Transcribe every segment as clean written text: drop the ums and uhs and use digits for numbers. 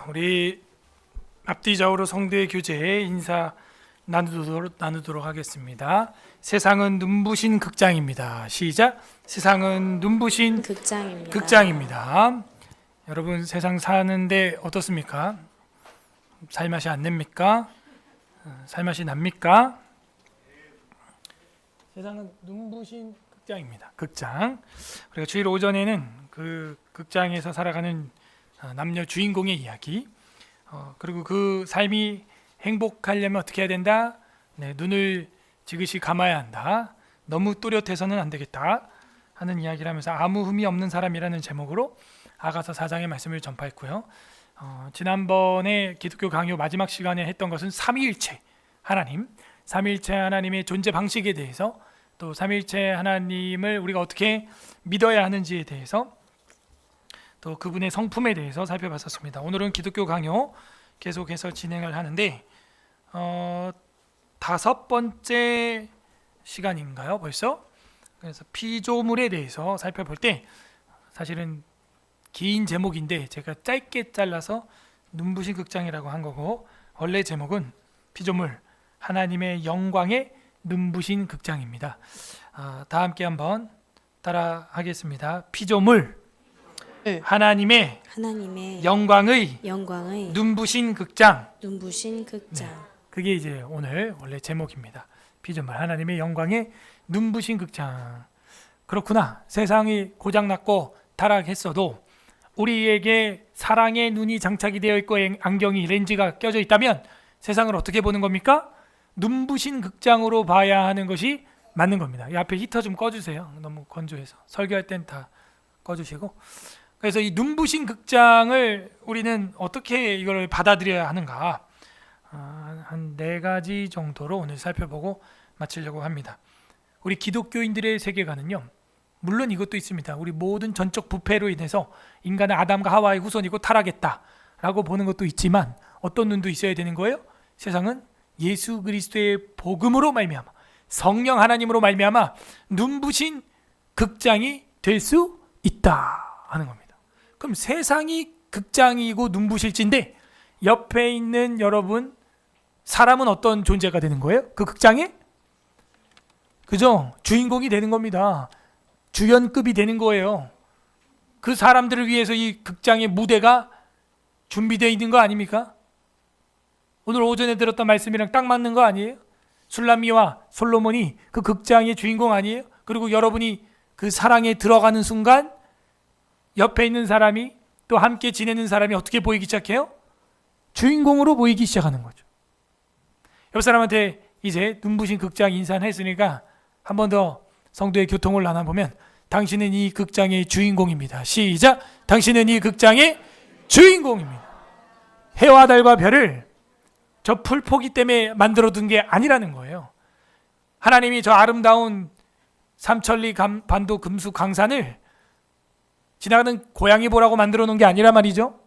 자, 우리 앞뒤좌우로 성도의 교제에 인사 나누도록 하겠습니다. 세상은 눈부신 극장입니다. 시작. 세상은 눈부신 극장입니다. 여러분, 세상 사는데 어떻습니까? 살맛이 안 납니까? 살맛이 납니까? 세상은 눈부신 극장입니다. 극장. 우리가 주일 오전에는 그 극장에서 살아가는 남녀 주인공의 이야기, 그리고 그 삶이 행복하려면 어떻게 해야 된다? 네, 눈을 지그시 감아야 한다. 너무 또렷해서는 안 되겠다 하는 이야기를 하면서 아무 흠이 없는 사람이라는 제목으로 아가서 4장의 말씀을 전파했고요. 지난번에 기독교 강요 마지막 시간에 했던 것은 삼위일체 하나님, 삼위일체 하나님의 존재 방식에 대해서, 또 삼위일체 하나님을 우리가 어떻게 믿어야 하는지에 대해서, 또 그분의 성품에 대해서 살펴봤었습니다. 오늘은 기독교 강요 계속해서 진행을 하는데 5번째 시간인가요 벌써? 그래서 피조물에 대해서 살펴볼 때 사실은 긴 제목인데 제가 짧게 잘라서 눈부신 극장이라고 한 거고, 원래 제목은 피조물 하나님의 영광의 눈부신 극장입니다. 다 함께 한번 따라 하겠습니다. 피조물 하나님의 영광의 눈부신 극장. 네, 그게 이제 오늘 원래 제목입니다. 피조물 하나님의 영광의 눈부신 극장. 그렇구나. 세상이 고장났고 타락했어도 우리에게 사랑의 눈이 장착이 되어 있고 안경이 렌즈가 껴져 있다면 세상을 어떻게 보는 겁니까? 눈부신 극장으로 봐야 하는 것이 맞는 겁니다. 이 앞에 히터 좀 꺼주세요. 너무 건조해서. 설교할 땐 다 꺼주시고. 그래서 이 눈부신 극장을 우리는 어떻게 이걸 받아들여야 하는가, 한 4가지 정도로 오늘 살펴보고 마치려고 합니다. 우리 기독교인들의 세계관은요, 물론 이것도 있습니다. 우리 모든 전적 부패로 인해서 인간은 아담과 하와의 후손이고 타락했다라고 보는 것도 있지만, 어떤 눈도 있어야 되는 거예요? 세상은 예수 그리스도의 복음으로 말미암아, 성령 하나님으로 말미암아 눈부신 극장이 될 수 있다 하는 겁니다. 그럼 세상이 극장이고 눈부실진데 옆에 있는 여러분, 사람은 어떤 존재가 되는 거예요? 그 극장에? 그죠? 주인공이 되는 겁니다. 주연급이 되는 거예요. 그 사람들을 위해서 이 극장의 무대가 준비되어 있는 거 아닙니까? 오늘 오전에 들었던 말씀이랑 딱 맞는 거 아니에요? 술람미와 솔로몬이 그 극장의 주인공 아니에요? 그리고 여러분이 그 사랑에 들어가는 순간 옆에 있는 사람이, 또 함께 지내는 사람이 어떻게 보이기 시작해요? 주인공으로 보이기 시작하는 거죠. 옆 사람한테 이제 눈부신 극장 인사는 했으니까 한 번 더 성도의 교통을 나눠보면, 당신은 이 극장의 주인공입니다. 시작! 당신은 이 극장의 주인공입니다. 해와 달과 별을 저 풀포기 때문에 만들어둔 게 아니라는 거예요. 하나님이 저 아름다운 삼천리 반도 금수 강산을 지나가는 고양이 보라고 만들어 놓은 게 아니라 말이죠.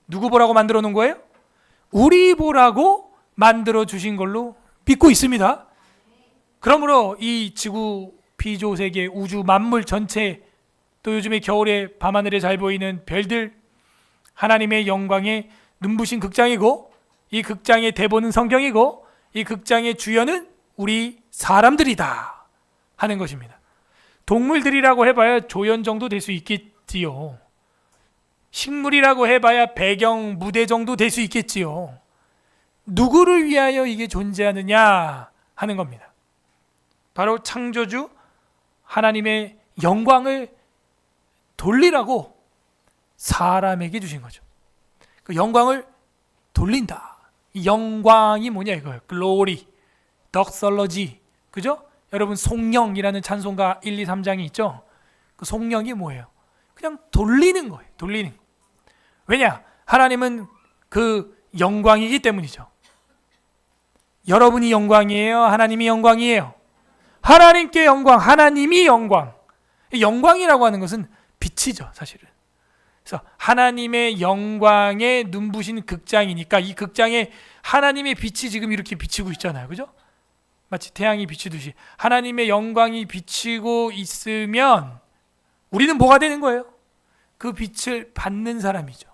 누구 보라고 만들어 놓은 거예요? 우리 보라고 만들어 주신 걸로 믿고 있습니다. 그러므로 이 지구, 피조 세계, 우주 만물 전체, 또 요즘에 겨울에 밤하늘에 잘 보이는 별들, 하나님의 영광의 눈부신 극장이고, 이 극장의 대본은 성경이고, 이 극장의 주연은 우리 사람들이다 하는 것입니다. 동물들이라고 해봐야 조연 정도 될 수 있겠지요. 식물이라고 해봐야 배경 무대 정도 될 수 있겠지요. 누구를 위하여 이게 존재하느냐 하는 겁니다. 바로 창조주 하나님의 영광을 돌리라고 사람에게 주신 거죠. 그 영광을 돌린다. 이 영광이 뭐냐 이거예요. 글로리, 덕설러지, 그죠? 여러분 송영이라는 찬송가 1, 2, 3장이 있죠. 그 송영이 뭐예요? 그냥 돌리는 거예요. 돌리는 거. 왜냐? 하나님은 그 영광이기 때문이죠. 여러분이 영광이에요? 하나님이 영광이에요? 하나님께 영광, 하나님이 영광. 영광이라고 하는 것은 빛이죠, 사실은. 그래서 하나님의 영광의 눈부신 극장이니까 이 극장에 하나님의 빛이 지금 이렇게 비치고 있잖아요. 그죠? 마치 태양이 비치듯이 하나님의 영광이 비치고 있으면 우리는 뭐가 되는 거예요? 그 빛을 받는 사람이죠.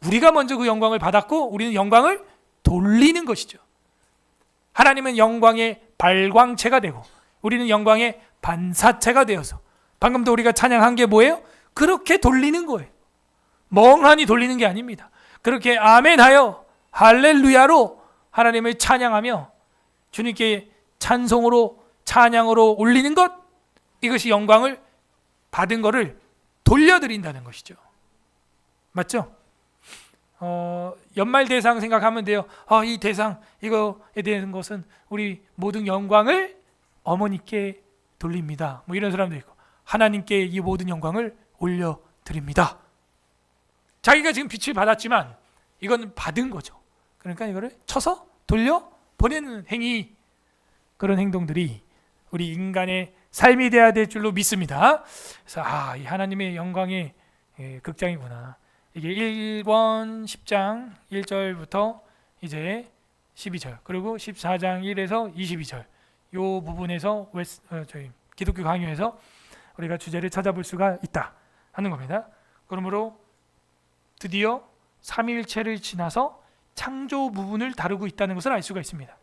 우리가 먼저 그 영광을 받았고 우리는 영광을 돌리는 것이죠. 하나님은 영광의 발광체가 되고 우리는 영광의 반사체가 되어서 방금도 우리가 찬양한 게 뭐예요? 그렇게 돌리는 거예요. 멍하니 돌리는 게 아닙니다. 그렇게 아멘하여 할렐루야로 하나님을 찬양하며 주님께 찬송으로 찬양으로 올리는 것, 이것이 영광을 받은 것을 돌려드린다는 것이죠. 맞죠? 연말 대상 생각하면 돼요. 이 대상, 이거에 대한 것은 우리 모든 영광을 어머니께 돌립니다. 뭐 이런 사람도 있고, 하나님께 이 모든 영광을 올려드립니다. 자기가 지금 빛을 받았지만 이건 받은 거죠. 그러니까 이거를 쳐서 돌려 보내는 행위, 그런 행동들이 우리 인간의 삶이 돼야 될 줄로 믿습니다. 그래서 이 하나님의 영광의 극장이구나. 이게 1권 10장 1절부터 이제 12절, 그리고 14장 1에서 22절 요 부분에서 저희 기독교 강요에서 우리가 주제를 찾아볼 수가 있다 하는 겁니다. 그러므로 드디어 삼위일체를 지나서 창조 부분을 다루고 있다는 것을 알 수가 있습니다.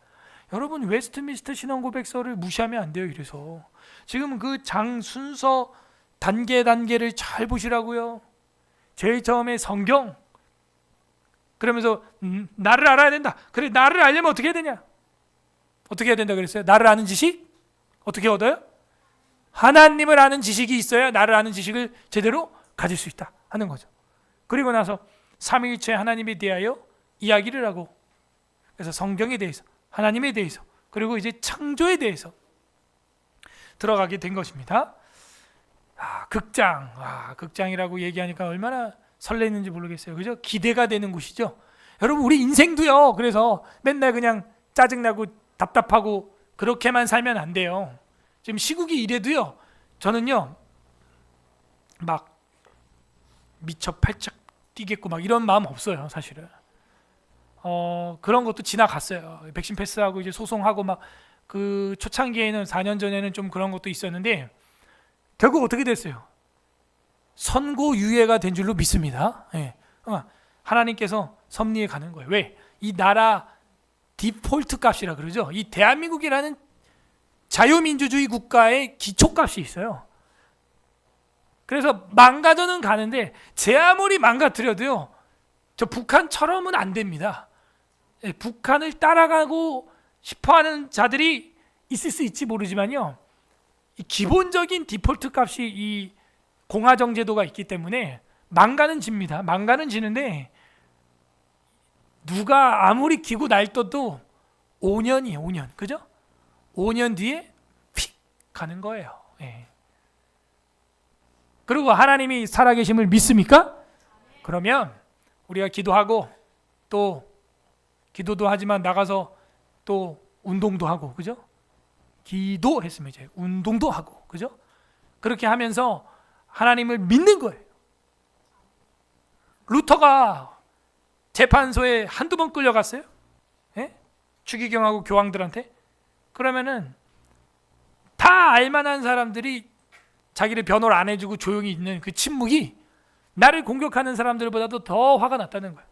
여러분, 웨스트민스터 신앙고백서를 무시하면 안 돼요. 이래서 지금 그 장 순서 단계를 잘 보시라고요. 제일 처음에 성경, 그러면서 나를 알아야 된다. 그래, 나를 알려면 어떻게 해야 되냐? 어떻게 해야 된다 그랬어요? 나를 아는 지식? 어떻게 얻어요? 하나님을 아는 지식이 있어야 나를 아는 지식을 제대로 가질 수 있다 하는 거죠. 그리고 나서 삼위일체 하나님에 대하여 이야기를 하고, 그래서 성경에 대해서, 하나님에 대해서, 그리고 이제 창조에 대해서 들어가게 된 것입니다. 극장, 극장이라고 얘기하니까 얼마나 설레는지 모르겠어요. 그죠? 기대가 되는 곳이죠. 여러분, 우리 인생도요. 그래서 맨날 그냥 짜증나고 답답하고 그렇게만 살면 안 돼요. 지금 시국이 이래도요. 저는요, 막 미쳐 팔짝 뛰겠고 막 이런 마음 없어요, 사실은. 그런 것도 지나갔어요. 백신 패스하고 이제 소송하고 막 그 초창기에는 4년 전에는 좀 그런 것도 있었는데 결국 어떻게 됐어요? 선고유예가 된 줄로 믿습니다. 하나님께서 섭리해 가는 거예요. 왜? 이 나라 디폴트 값이라 그러죠. 이 대한민국이라는 자유민주주의 국가의 기초값이 있어요. 그래서 망가져는 가는데 제 아무리 망가뜨려도요, 저 북한처럼은 안 됩니다. 북한을 따라가고 싶어하는 자들이 있을 수 있지 모르지만요, 이 기본적인 디폴트 값이 이 공화정 제도가 있기 때문에 망가는 집니다. 망가는 지는데 누가 아무리 기고 날떠도 5년이에요. 5년. 그죠? 5년 뒤에 픽 가는 거예요. 그리고 하나님이 살아계심을 믿습니까? 그러면 우리가 기도하고 또 기도도 하지만 나가서 또 운동도 하고, 그죠? 기도했으면 이제 운동도 하고, 그죠? 그렇게 하면서 하나님을 믿는 거예요. 루터가 재판소에 한두 번 끌려갔어요? 추기경하고 교황들한테? 그러면은 다 알만한 사람들이 자기를 변호를 안 해주고 조용히 있는 그 침묵이 나를 공격하는 사람들보다도 더 화가 났다는 거예요.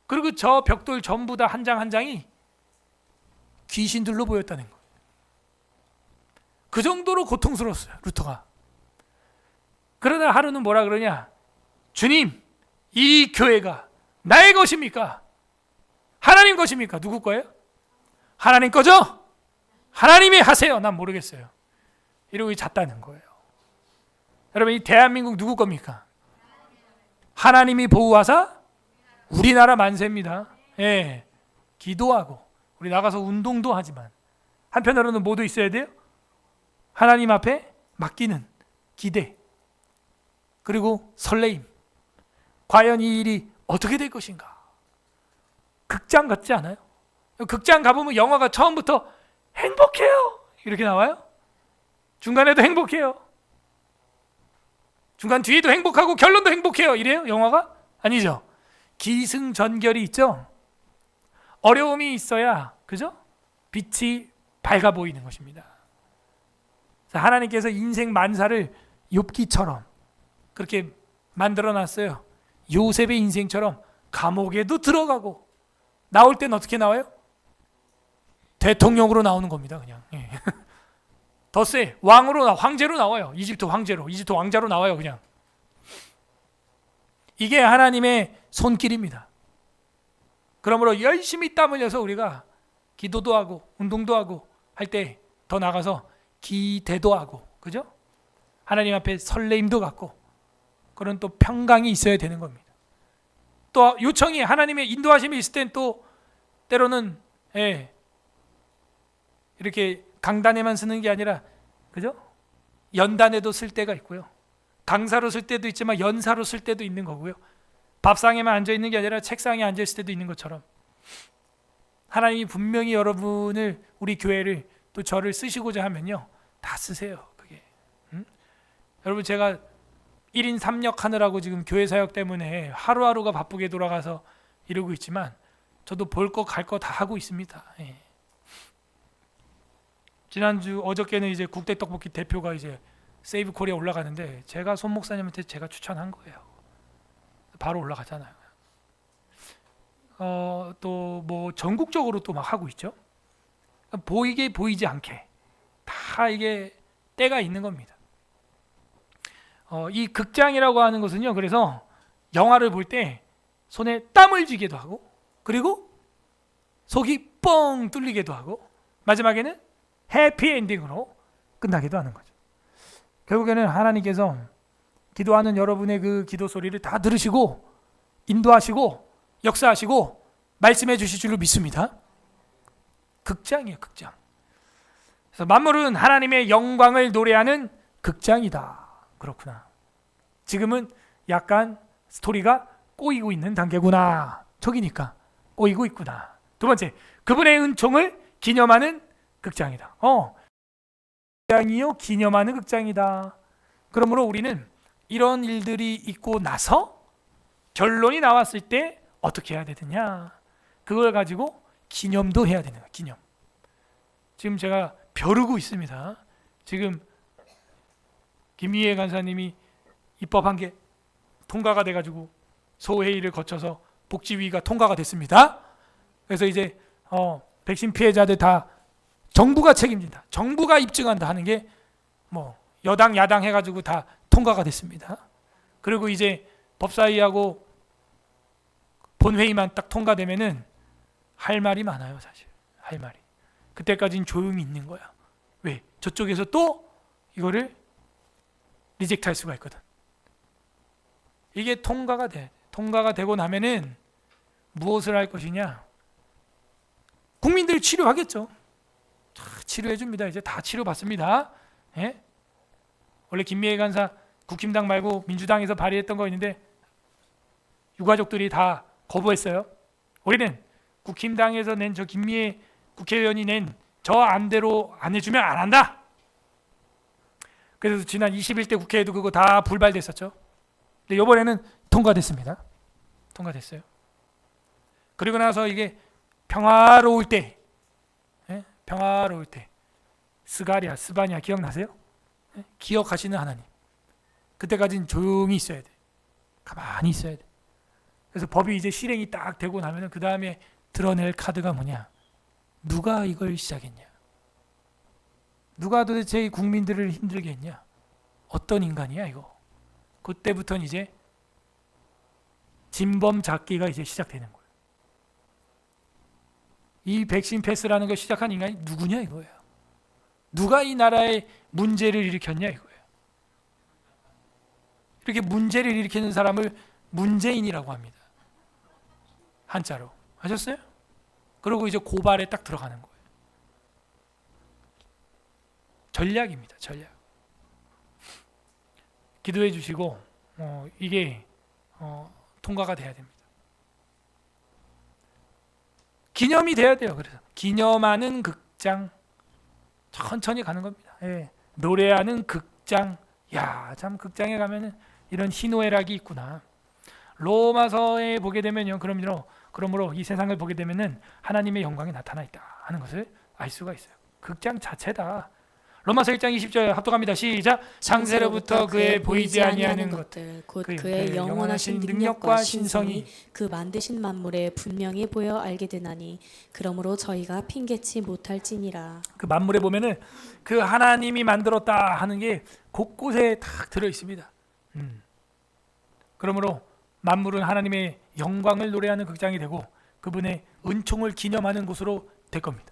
그리고 저 벽돌 전부 다 한 장 한 장이 귀신들로 보였다는 거예요. 그 정도로 고통스러웠어요, 루터가. 그러다 하루는 뭐라 그러냐? 주님, 이 교회가 나의 것입니까? 하나님 것입니까? 누구 거예요? 하나님 거죠? 하나님이 하세요. 난 모르겠어요. 이러고 잤다는 거예요. 여러분, 이 대한민국 누구 겁니까? 하나님이 보호하사 우리나라 만세입니다. 기도하고 우리 나가서 운동도 하지만 한편으로는 뭐도 있어야 돼요? 하나님 앞에 맡기는 기대, 그리고 설레임. 과연 이 일이 어떻게 될 것인가? 극장 같지 않아요? 극장 가보면 영화가 처음부터 행복해요 이렇게 나와요? 중간에도 행복해요, 중간 뒤에도 행복하고 결론도 행복해요 이래요? 영화가? 아니죠. 기승전결이 있죠. 어려움이 있어야, 그죠? 빛이 밝아 보이는 것입니다. 하나님께서 인생 만사를 욥기처럼 그렇게 만들어 놨어요. 요셉의 인생처럼 감옥에도 들어가고 나올 땐 어떻게 나와요? 대통령으로 나오는 겁니다. 그냥 더 세. 황제로 나와요. 이집트 왕자로 나와요. 그냥 이게 하나님의 손길입니다. 그러므로 열심히 땀 흘려서 우리가 기도도 하고 운동도 하고 할 때 더 나가서 기대도 하고, 그죠? 하나님 앞에 설레임도 갖고 그런 또 평강이 있어야 되는 겁니다. 또 요청이 하나님의 인도하심이 있을 땐 또 때로는 이렇게 강단에만 쓰는 게 아니라, 그죠? 연단에도 쓸 때가 있고요. 강사로 쓸 때도 있지만 연사로 쓸 때도 있는 거고요. 밥상에만 앉아 있는 게 아니라 책상에 앉아 있을 때도 있는 것처럼 하나님이 분명히 여러분을, 우리 교회를, 또 저를 쓰시고자 하면요, 다 쓰세요. 그게 여러분, 제가 1인 3역 하느라고 지금 교회 사역 때문에 하루하루가 바쁘게 돌아가서 이러고 있지만 저도 볼 거 갈 거 다 하고 있습니다. 지난주 어저께는 이제 국대 떡볶이 대표가 이제 세이브 코리아 올라가는데 제가 손 목사님한테 제가 추천한 거예요. 바로 올라가잖아요. 또 뭐 전국적으로 또 막 하고 있죠. 보이게 보이지 않게 다 이게 때가 있는 겁니다. 이 극장이라고 하는 것은요, 그래서 영화를 볼 때 손에 땀을 쥐게도 하고, 그리고 속이 뻥 뚫리게도 하고, 마지막에는 해피엔딩으로 끝나기도 하는 거죠. 결국에는 하나님께서 기도하는 여러분의 그 기도 소리를 다 들으시고 인도하시고 역사하시고 말씀해 주실 줄로 믿습니다. 극장이에요, 극장. 그래서 만물은 하나님의 영광을 노래하는 극장이다. 그렇구나. 지금은 약간 스토리가 꼬이고 있는 단계구나. 저기니까 꼬이고 있구나. 두 번째, 그분의 은총을 기념하는 극장이다. 극장이요, 기념하는 극장이다. 그러므로 우리는 이런 일들이 있고 나서 결론이 나왔을 때 어떻게 해야 되느냐, 그걸 가지고 기념도 해야 되는 거예요. 기념. 지금 제가 벼르고 있습니다. 지금 김희애 간사님이 입법한 게 통과가 돼가지고 소회의를 거쳐서 복지위가 통과가 됐습니다. 그래서 이제 백신 피해자들 다 정부가 책임진다, 정부가 입증한다 하는 게 뭐 여당 야당 해가지고 다 통과가 됐습니다. 그리고 이제 법사위하고 본회의만 딱 통과되면은 할 말이 많아요. 사실 할 말이. 그때까지는 조용히 있는 거야. 왜? 저쪽에서 또 이거를 리젝트 할 수가 있거든. 이게 통과가 돼. 통과가 되고 나면은 무엇을 할 것이냐? 국민들 치료하겠죠. 치료해 줍니다. 이제 다 치료받습니다. 예? 원래 김미애 간사 국힘당 말고 민주당에서 발의했던 거 있는데 유가족들이 다 거부했어요. 우리는 국힘당에서 낸 저 김미애 국회의원이 낸 저 안대로 안 해주면 안 한다. 그래서 지난 21대 국회에도 그거 다 불발됐었죠. 근데 이번에는 통과됐습니다. 통과됐어요. 그리고 나서 이게 평화로울 때, 평화로울 때, 스바냐 기억나세요? 기억하시는 하나님. 그때까지는 조용히 있어야 돼. 가만히 있어야 돼. 그래서 법이 이제 실행이 딱 되고 나면은 그 다음에 드러낼 카드가 뭐냐? 누가 이걸 시작했냐? 누가 도대체 이 국민들을 힘들게 했냐? 어떤 인간이야 이거? 그때부터는 이제 진범 잡기가 이제 시작되는 거예요. 이 백신 패스라는 걸 시작한 인간이 누구냐 이거예요. 누가 이 나라에 문제를 일으켰냐 이거예요. 이렇게 문제를 일으키는 사람을 문재인이라고 합니다. 한자로. 아셨어요? 그리고 이제 고발에 딱 들어가는 거예요. 전략입니다. 전략. 기도해 주시고 이게 통과가 돼야 됩니다. 기념이 돼야 돼요. 그래서 기념하는 극장, 천천히 가는 겁니다. 예. 노래하는 극장. 야, 참 극장에 가면은 이런 희노애락이 있구나. 로마서에 보게 되면요, 그러므로 이 세상을 보게 되면은 하나님의 영광이 나타나 있다 하는 것을 알 수가 있어요. 극장 자체다. 로마서 1장 20절 합독합니다. 시작. 창세로부터 그의 보이지 아니하는 것들 곧 그의 영원하신 능력과 신성이 그 만드신 만물에 분명히 보여 알게 되나니 그러므로 저희가 핑계치 못할지니라. 그 만물에 보면은 그 하나님이 만들었다 하는 게 곳곳에 다 들어 있습니다. 그러므로 만물은 하나님의 영광을 노래하는 극장이 되고 그분의 은총을 기념하는 곳으로 될 겁니다.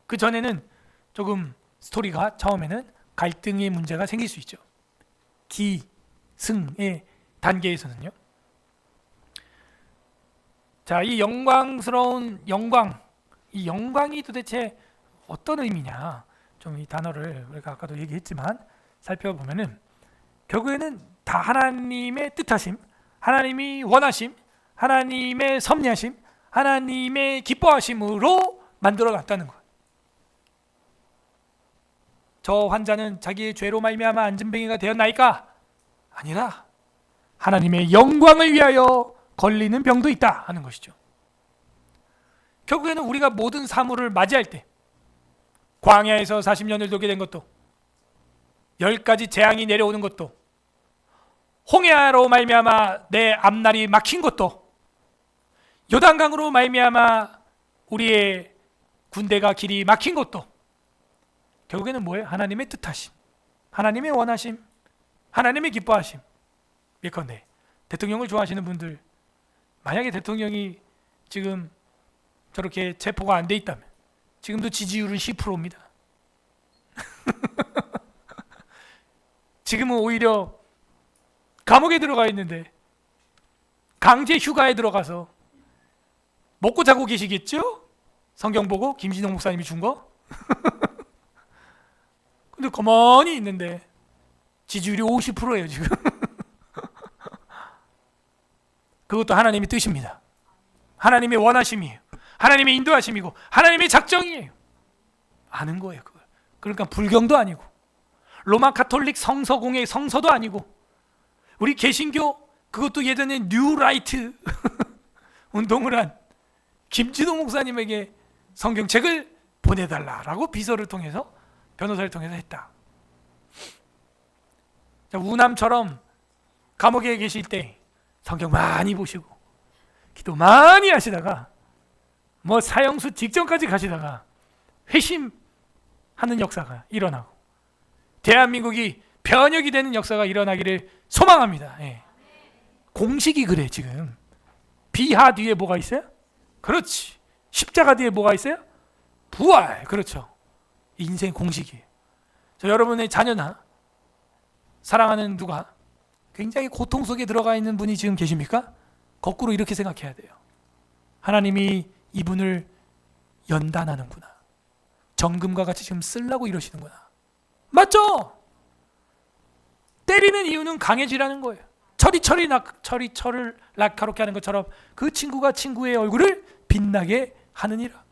그 전에는 조금 스토리가 처음에는 갈등의 문제가 생길 수 있죠. 기승의 단계에서는요. 자, 이 영광스러운 영광, 이 영광이 도대체 어떤 의미냐? 좀 이 단어를 우리가 아까도 얘기했지만 살펴보면은 결국에는 다 하나님의 뜻하심, 하나님이 원하심, 하나님의 섭리하심, 하나님의 기뻐하심으로 만들어놨다는 것. 저 환자는 자기의 죄로 말미암아 안진뱅이가 되었나이까? 아니라 하나님의 영광을 위하여 걸리는 병도 있다 하는 것이죠. 결국에는 우리가 모든 사물을 맞이할 때 광야에서 40년을 돌게 된 것도 10가지 재앙이 내려오는 것도 홍해로 말미암아 내 앞날이 막힌 것도 요단강으로 말미암아 우리의 군대가 길이 막힌 것도 결국에는 뭐예요? 하나님의 뜻하심, 하나님의 원하심, 하나님의 기뻐하심. 예컨대 대통령을 좋아하시는 분들, 만약에 대통령이 지금 저렇게 체포가 안 돼 있다면 지금도 지지율은 10%입니다. 지금은 오히려 감옥에 들어가 있는데 강제 휴가에 들어가서 먹고 자고 계시겠죠? 성경 보고 김진홍 목사님이 준 거? 근데 가만히 있는데 지지율이 50%예요 지금. 그것도 하나님의 뜻입니다. 하나님의 원하심이에요. 하나님의 인도하심이고 하나님의 작정이에요. 아는 거예요 그걸. 그러니까 불경도 아니고 로마 가톨릭 성서공회 성서도 아니고 우리 개신교 그것도 예전에 뉴라이트 운동을 한 김진호 목사님에게 성경책을 보내달라라고 비서를 통해서 변호사를 통해서 했다. 자, 우남처럼 감옥에 계실 때 성경 많이 보시고 기도 많이 하시다가 뭐 사형수 직전까지 가시다가 회심하는 역사가 일어나고 대한민국이 변혁이 되는 역사가 일어나기를 소망합니다. 예. 공식이 그래 지금. 비하 뒤에 뭐가 있어요? 그렇지. 십자가 뒤에 뭐가 있어요? 부활. 그렇죠. 인생 공식이에요. 저 여러분의 자녀나 사랑하는 누가 굉장히 고통 속에 들어가 있는 분이 지금 계십니까? 거꾸로 이렇게 생각해야 돼요. 하나님이 이분을 연단하는구나. 정금과 같이 지금 쓰려고 이러시는구나. 맞죠? 때리는 이유는 강해지라는 거예요. 철을 날카롭게 하는 것처럼 그 친구가 친구의 얼굴을 빛나게 하느니라.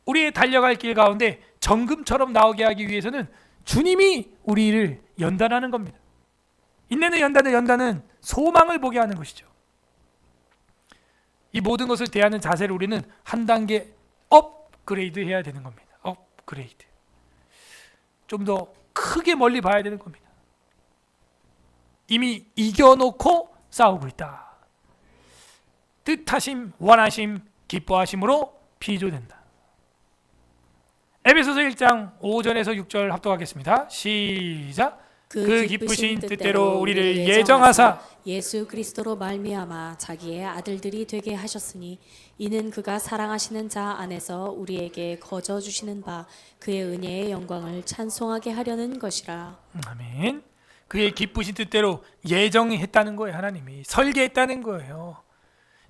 우리의 달려갈 길 가운데 정금처럼 나오게 하기 위해서는 주님이 우리를 연단하는 겁니다. 인내는 연단은 소망을 보게 하는 것이죠. 이 모든 것을 대하는 자세를 우리는 한 단계 업그레이드 해야 되는 겁니다. 업그레이드. 좀 더 크게 멀리 봐야 되는 겁니다. 이미 이겨놓고 싸우고 있다. 뜻하심, 원하심, 기뻐하심으로 비조된다. 에베소서 1장 5절에서 6절 합독하겠습니다. 시작. 그 기쁘신 뜻대로 우리를 예정하사 예수 그리스도로 말미암아 자기의 아들들이 되게 하셨으니 이는 그가 사랑하시는 자 안에서 우리에게 거저 주시는 바 그의 은혜의 영광을 찬송하게 하려는 것이라. 아멘. 그의 기쁘신 뜻대로 예정했다는 거예요. 하나님이 설계했다는 거예요.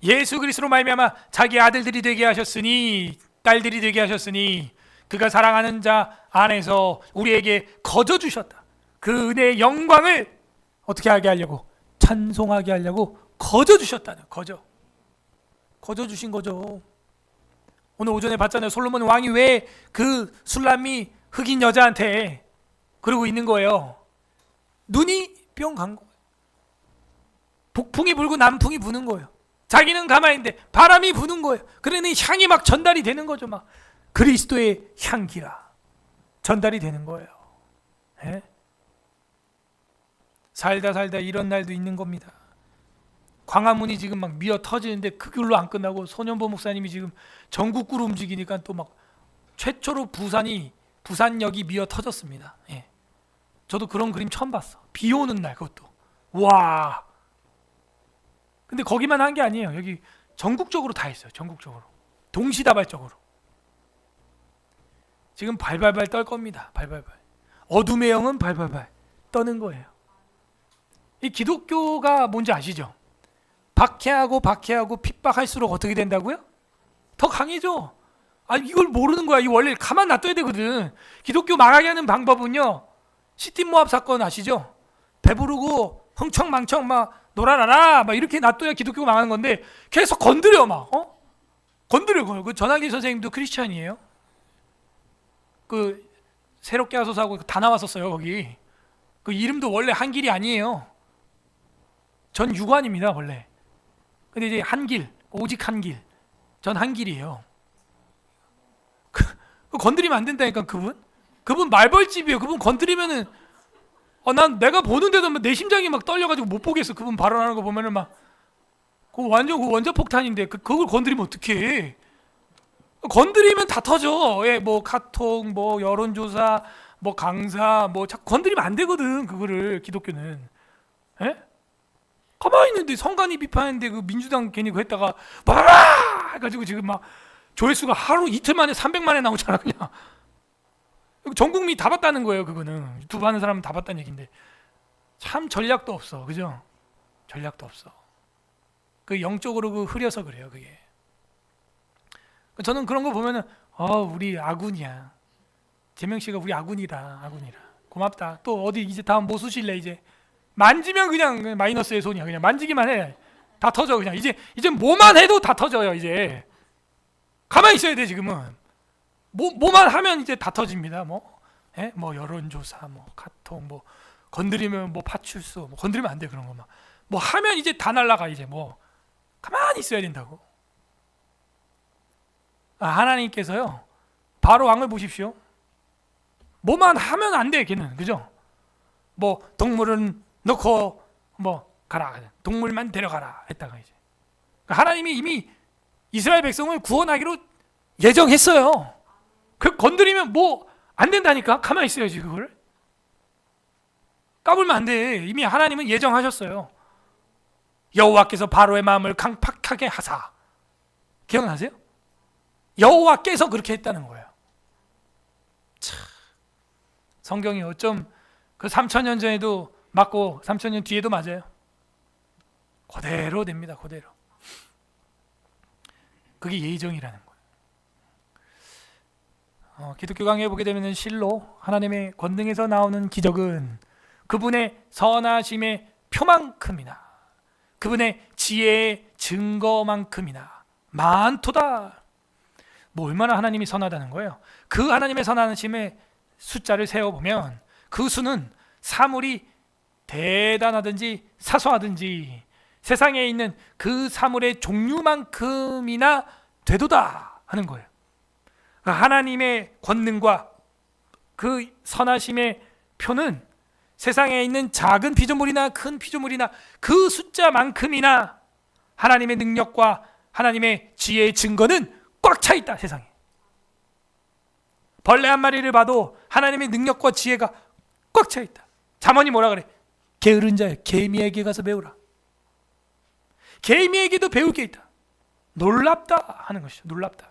예수 그리스도로 말미암아 자기 아들들이 되게 하셨으니, 딸들이 되게 하셨으니 그가 사랑하는 자 안에서 우리에게 거저 주셨다. 그 은혜의 영광을 어떻게 하게 하려고? 찬송하게 하려고 거저 주셨다는 거저 주신 거죠. 오늘 오전에 봤잖아요. 솔로몬 왕이 왜 그 술람이 흑인 여자한테 그러고 있는 거예요. 눈이 뿅 간 거예요. 북풍이 불고 남풍이 부는 거예요. 자기는 가만히 있는데 바람이 부는 거예요. 그러니 향이 막 전달이 되는 거죠. 막 그리스도의 향기라 전달이 되는 거예요. 예? 살다 이런 날도 있는 겁니다. 광화문이 지금 막 미어 터지는데 그걸로 안 끝나고 손현보 목사님이 지금 전국구로 움직이니까 또 막 최초로 부산역이 미어 터졌습니다. 예. 저도 그런 그림 처음 봤어. 비 오는 날 그것도. 와. 근데 거기만 한 게 아니에요. 여기 전국적으로 다 있어요. 전국적으로. 동시다발적으로. 지금 발발발 떨 겁니다. 발발발. 어둠의 영은 발발발 떠는 거예요. 이 기독교가 뭔지 아시죠? 박해하고 핍박할수록 어떻게 된다고요? 더 강해져. 아, 이걸 모르는 거야. 이 원래 가만 놔둬야 되거든. 기독교 망하게 하는 방법은요. 시틴모압 사건 아시죠? 배부르고 흥청망청 막 놀아라라 막 이렇게 놔둬야 기독교가 망하는 건데 계속 건드려 막 건드려. 그 전학일 선생님도 크리스찬이에요. 그 새롭게 하소서하고 다 나왔었어요 거기. 그 이름도 원래 한길이 아니에요. 전 유관입니다 원래. 근데 이제 한길, 오직 한길, 전 한길이에요. 건드리면 안 된다니까 그분 말벌집이에요. 그분 건드리면은 난 내가 보는데도 내 심장이 막 떨려가지고 못 보겠어. 그분 발언하는 거 보면은 막 완전 원자폭탄인데 그걸 건드리면 어떡해? 건드리면 다 터져. 예, 뭐 카톡, 뭐 여론조사, 뭐 강사, 뭐 자꾸 건드리면 안 되거든. 그거를 기독교는. 예? 가만히 있는데 성간이 비판했는데 그 민주당 괜히 그거 했다가 봐라 해가지고 지금 막 조회수가 하루 이틀 만에 300만에 나오잖아 그냥. 전 국민이 다 봤다는 거예요. 그거는 유튜브 하는 사람은 다 봤다는 얘기인데 참 전략도 없어. 그죠? 전략도 없어. 그 영적으로 그 흐려서 그래요. 그게. 저는 그런 거 보면은 우리 아군이야. 재명 씨가 우리 아군이라. 고맙다. 또 어디 이제 다음 뭐 쓰실래 이제. 만지면 그냥 마이너스의 손이야. 그냥 만지기만 해. 다 터져 그냥. 이제 뭐만 해도 다 터져요. 이제 가만히 있어야 돼 지금은. 뭐만 하면 이제 다 터집니다. 뭐 여론조사, 뭐 카톡, 뭐 건드리면 뭐 파출소, 뭐 건드리면 안 돼 그런 거만. 뭐 하면 이제 다 날라가 이제 뭐 가만히 있어야 된다고. 하나님께서요 바로 왕을 보십시오. 뭐만 하면 안 돼 걔는. 그죠? 뭐 동물은 넣고 뭐 가라. 동물만 데려가라 했다가 이제 하나님이 이미 이스라엘 백성을 구원하기로 예정했어요. 그 건드리면 뭐 안 된다니까. 가만히 있어야지. 그걸 까불면 안 돼. 이미 하나님은 예정하셨어요. 여호와께서 바로의 마음을 강팍하게 하사. 기억나세요? 여호와께서 그렇게 했다는 거예요. 참, 성경이 어쩜 그 3000년 전에도 맞고 3000년 뒤에도 맞아요. 그대로 됩니다. 그대로. 그게 예정이라는 거예요. 기독교 강의에 보게 되면 실로 하나님의 권능에서 나오는 기적은 그분의 선하심의 표만큼이나 그분의 지혜의 증거만큼이나 많도다. 뭐 얼마나 하나님이 선하다는 거예요. 그 하나님의 선하심의 숫자를 세어보면 그 수는 사물이 대단하든지 사소하든지 세상에 있는 그 사물의 종류만큼이나 되도다 하는 거예요. 하나님의 권능과 그 선하심의 표는 세상에 있는 작은 피조물이나 큰 피조물이나 그 숫자만큼이나 하나님의 능력과 하나님의 지혜의 증거는 꽉 차 있다. 세상에 벌레 한 마리를 봐도 하나님의 능력과 지혜가 꽉 차 있다. 잠언이 뭐라 그래? 게으른 자여 개미에게 가서 배우라. 개미에게도 배울 게 있다. 놀랍다 하는 것이죠. 놀랍다.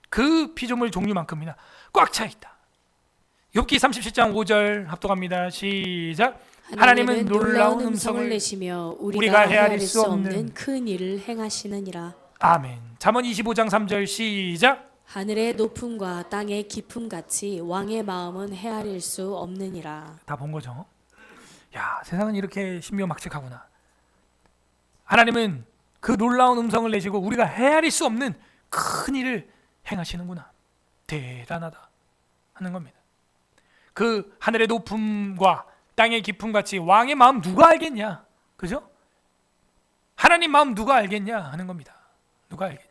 그 피조물 종류만큼이나 꽉 차 있다. 욥기 37장 5절 합독합니다. 시작. 하나님은 놀라운 음성을 내시며 우리가 헤아릴 수 없는 큰 일을 행하시느니라. 아멘. 잠언 25장 3절 시작. 하늘의 높음과 땅의 깊음 같이 왕의 마음은 헤아릴 수 없느니라. 다 본 거죠. 야, 세상은 이렇게 신묘막측하구나. 하나님은 그 놀라운 음성을 내시고 우리가 헤아릴 수 없는 큰 일을 행하시는구나. 대단하다 하는 겁니다. 그 하늘의 높음과 땅의 깊음 같이 왕의 마음 누가 알겠냐? 그죠? 하나님 마음 누가 알겠냐 하는 겁니다. 누가 알겠냐?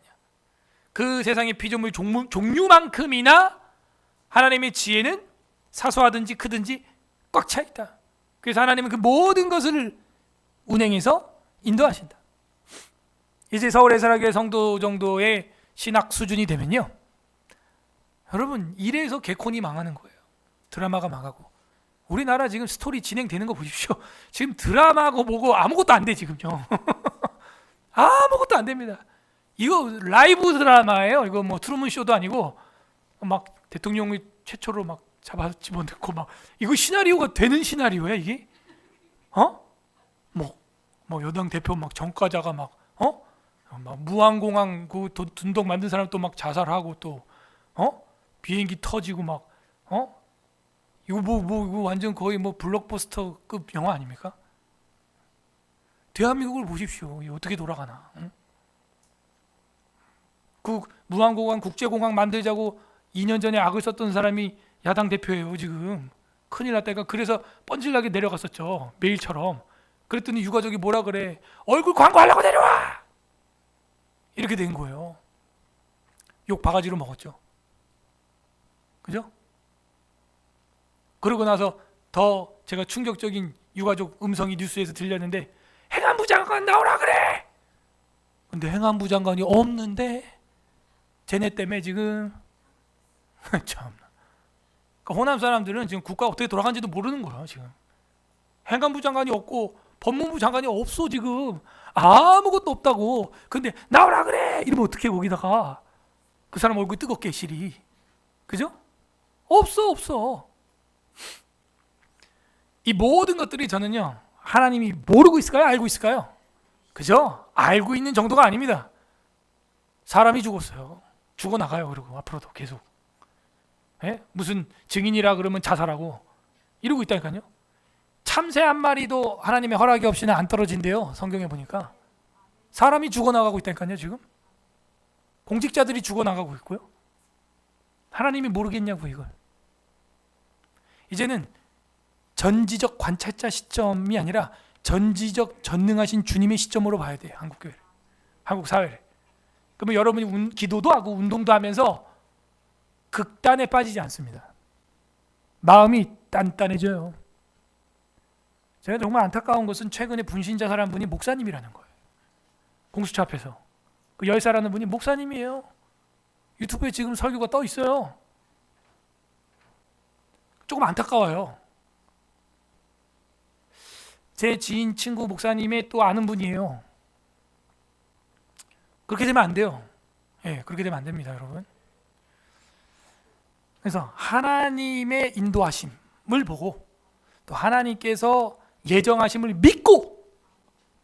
그 세상의 피조물 종류만큼이나 하나님의 지혜는 사소하든지 크든지 꽉 차 있다. 그래서 하나님은 그 모든 것을 운행해서 인도하신다. 이제 서울 에스라교회 성도 정도의 신학 수준이 되면요, 여러분 이래서 개콘이 망하는 거예요. 드라마가 망하고. 우리나라 지금 스토리 진행되는 거 보십시오. 지금 드라마고 뭐고 아무것도 안 돼 지금요. 아무것도 안 됩니다. 이거 라이브 드라마예요. 이거 뭐 트루먼 쇼도 아니고 막 대통령이 최초로 막 잡아 집어넣고 막 이거 시나리오가 되는 시나리오야 이게? 뭐 여당 대표 막 전과자가 막 무한공항 그 둔덕 만든 사람 또 막 자살하고 또 비행기 터지고 막 이거 이거 완전 거의 뭐 블록버스터급 영화 아닙니까? 대한민국을 보십시오. 이게 어떻게 돌아가나? 응? 그 무한공항 국제공항 만들자고 2년 전에 악을 썼던 사람이 야당 대표예요 지금. 큰일 났다니까. 그래서 뻔질나게 내려갔었죠 매일처럼. 그랬더니 유가족이 뭐라 그래, 얼굴 광고하려고 내려와, 이렇게 된 거예요. 욕 바가지로 먹었죠. 그죠? 그러고 나서 더 제가 충격적인 유가족 음성이 뉴스에서 들렸는데, 행안부 장관 나오라 그래. 근데 행안부 장관이 없는데 쟤네 때문에 지금 참. 그러니까 호남 사람들은 지금 국가 어떻게 돌아가는지도 모르는 거야 지금. 행안부 장관이 없고 법무부 장관이 없어 지금. 아무것도 없다고. 근데 나오라 그래 이러면 어떻게 거기다가 그 사람 얼굴 뜨겁게 실이. 그죠? 없어. 이 모든 것들이 저는요, 하나님이 모르고 있을까요? 알고 있을까요? 그죠? 알고 있는 정도가 아닙니다. 사람이 죽었어요. 죽어나가요. 그리고 앞으로도 계속. 예? 무슨 증인이라 그러면 자살하고 이러고 있다니까요. 참새 한 마리도 하나님의 허락이 없이는 안 떨어진대요. 성경에 보니까. 사람이 죽어나가고 있다니까요. 지금 공직자들이 죽어나가고 있고요. 하나님이 모르겠냐고 이걸. 이제는 전지적 관찰자 시점이 아니라 전지적 전능하신 주님의 시점으로 봐야 돼요. 한국교회를, 한국 사회를. 그러면 여러분이 기도도 하고 운동도 하면서 극단에 빠지지 않습니다. 마음이 단단해져요. 제가 정말 안타까운 것은 최근에 분신자살한 분이 목사님이라는 거예요. 공수처 앞에서 그 열사라는 분이 목사님이에요. 유튜브에 지금 설교가 떠 있어요. 조금 안타까워요. 제 지인 친구 목사님의 또 아는 분이에요. 그렇게 되면 안 돼요. 예, 그렇게 되면 안 됩니다, 여러분. 그래서 하나님의 인도하심을 보고 또 하나님께서 예정하심을 믿고,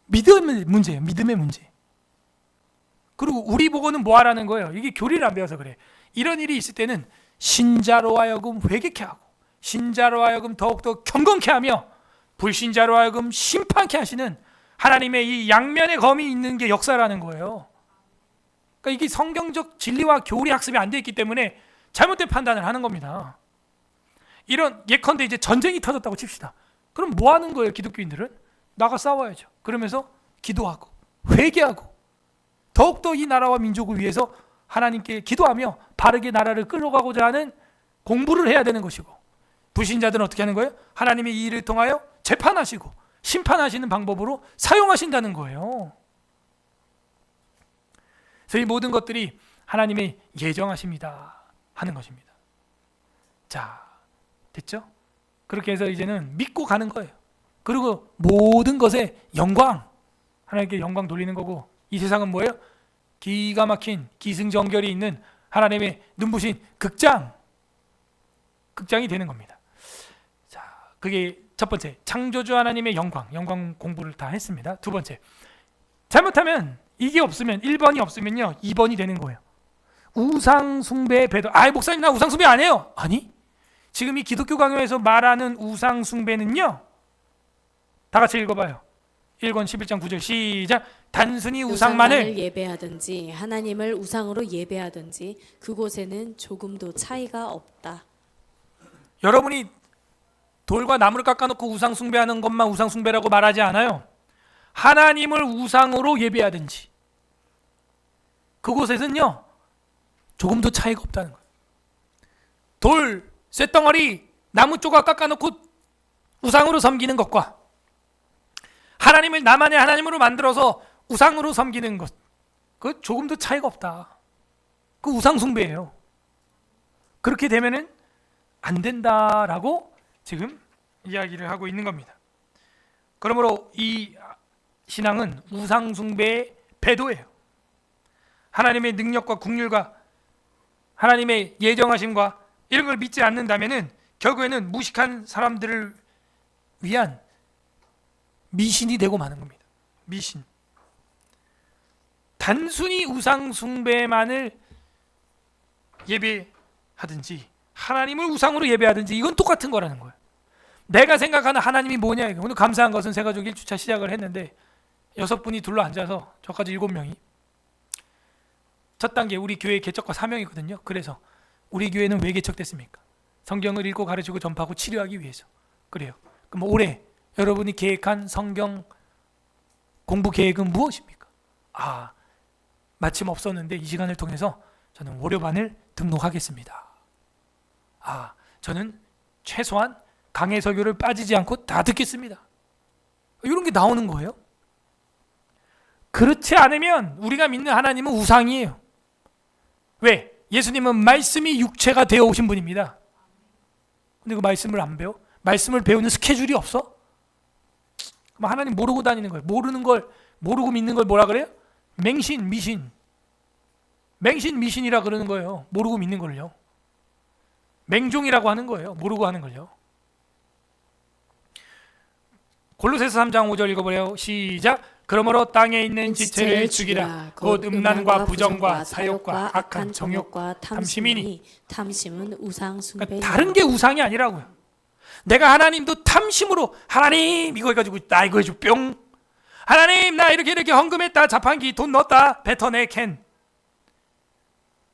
믿음의 문제예요. 믿음의 문제. 그리고 우리 보고는 뭐 하라는 거예요? 이게 교리를 안 배워서 그래. 이런 일이 있을 때는 신자로 하여금 회개케 하고, 신자로 하여금 더욱더 경건케 하며, 불신자로 하여금 심판케 하시는 하나님의 이 양면의 검이 있는 게 역사라는 거예요. 그러니까 이게 성경적 진리와 교리 학습이 안 돼 있기 때문에 잘못된 판단을 하는 겁니다. 이런, 예컨대 이제 전쟁이 터졌다고 칩시다. 그럼 뭐 하는 거예요? 기독교인들은 나가 싸워야죠. 그러면서 기도하고 회개하고 더욱더 이 나라와 민족을 위해서 하나님께 기도하며 바르게 나라를 끌어가고자 하는 공부를 해야 되는 것이고, 불신자들은 어떻게 하는 거예요? 하나님의 이 일을 통하여 재판하시고 심판하시는 방법으로 사용하신다는 거예요. 그래서 이 모든 것들이 하나님의 예정하십니다 하는 것입니다. 자, 됐죠? 그렇게 해서 이제는 믿고 가는 거예요. 그리고 모든 것에 영광, 하나님께 영광 돌리는 거고, 이 세상은 뭐예요? 기가 막힌 기승전결이 있는 하나님의 눈부신 극장이 되는 겁니다. 자, 그게 첫 번째, 창조주 하나님의 영광 공부를 다 했습니다. 두 번째, 잘못하면 이게 없으면, 1번이 없으면요 2번이 되는 거예요. 우상 숭배의 배도. 목사님 나 우상 숭배 안 해요. 아니, 지금 이 기독교 강요에서 말하는 우상 숭배는요, 다 같이 읽어봐요. 1권 11장 9절 시작. 단순히 우상만을 예배하든지 하나님을 우상으로 예배하든지 그곳에는 조금도 차이가 없다. 여러분이 돌과 나무를 깎아놓고 우상 숭배하는 것만 우상 숭배라고 말하지 않아요. 하나님을 우상으로 예배하든지 그곳에서는요 조금도 차이가 없다는 거예요. 돌, 쇳덩어리, 나무 조각 깎아놓고 우상으로 섬기는 것과 하나님을 나만의 하나님으로 만들어서 우상으로 섬기는 것, 그 조금도 차이가 없다. 그 우상 숭배예요. 그렇게 되면은 안 된다라고 지금 이야기를 하고 있는 겁니다. 그러므로 이 신앙은 우상 숭배의 배도예요. 하나님의 능력과 국률과 하나님의 예정하심과 이런 걸 믿지 않는다면은 결국에는 무식한 사람들을 위한 미신이 되고 마는 겁니다. 미신. 단순히 우상 숭배만을 예배하든지 하나님을 우상으로 예배하든지 이건 똑같은 거라는 거예요. 내가 생각하는 하나님이 뭐냐. 오늘 감사한 것은 새 가족 1주차 시작을 했는데 6분이 둘러 앉아서 저까지 7명이 첫 단계 우리 교회 개척과 사명이거든요. 그래서 우리 교회는 왜 개척됐습니까? 성경을 읽고 가르치고 전파하고 치료하기 위해서. 그래요. 그럼 올해 여러분이 계획한 성경 공부 계획은 무엇입니까? 마침 없었는데 이 시간을 통해서 저는 월요반을 등록하겠습니다. 저는 최소한 강해 설교를 빠지지 않고 다 듣겠습니다. 이런 게 나오는 거예요. 그렇지 않으면 우리가 믿는 하나님은 우상이에요. 왜? 예수님은 말씀이 육체가 되어 오신 분입니다. 근데 그 말씀을 안 배워? 말씀을 배우는 스케줄이 없어? 그럼 하나님 모르고 다니는 거예요. 모르는 걸 모르고 믿는 걸 뭐라 그래요? 맹신, 미신. 맹신, 미신이라 그러는 거예요. 모르고 믿는 걸요. 맹종이라고 하는 거예요. 모르고 하는 걸요. 골로새서 3장 5절 읽어보래요. 시작. 그러므로 땅에 있는 지체를 죽이라. 곧 음란과 부정과 사욕과 악한 정욕과 탐심이니. 탐심은 우상 숭배. 그러니까 다른 게 우상이 아니라고요. 내가 하나님도 탐심으로 하나님 이거 해가지고 나 이거 해줘 뿅. 하나님 나 이렇게 헌금했다. 자판기 돈 넣었다. 뱉어내 캔.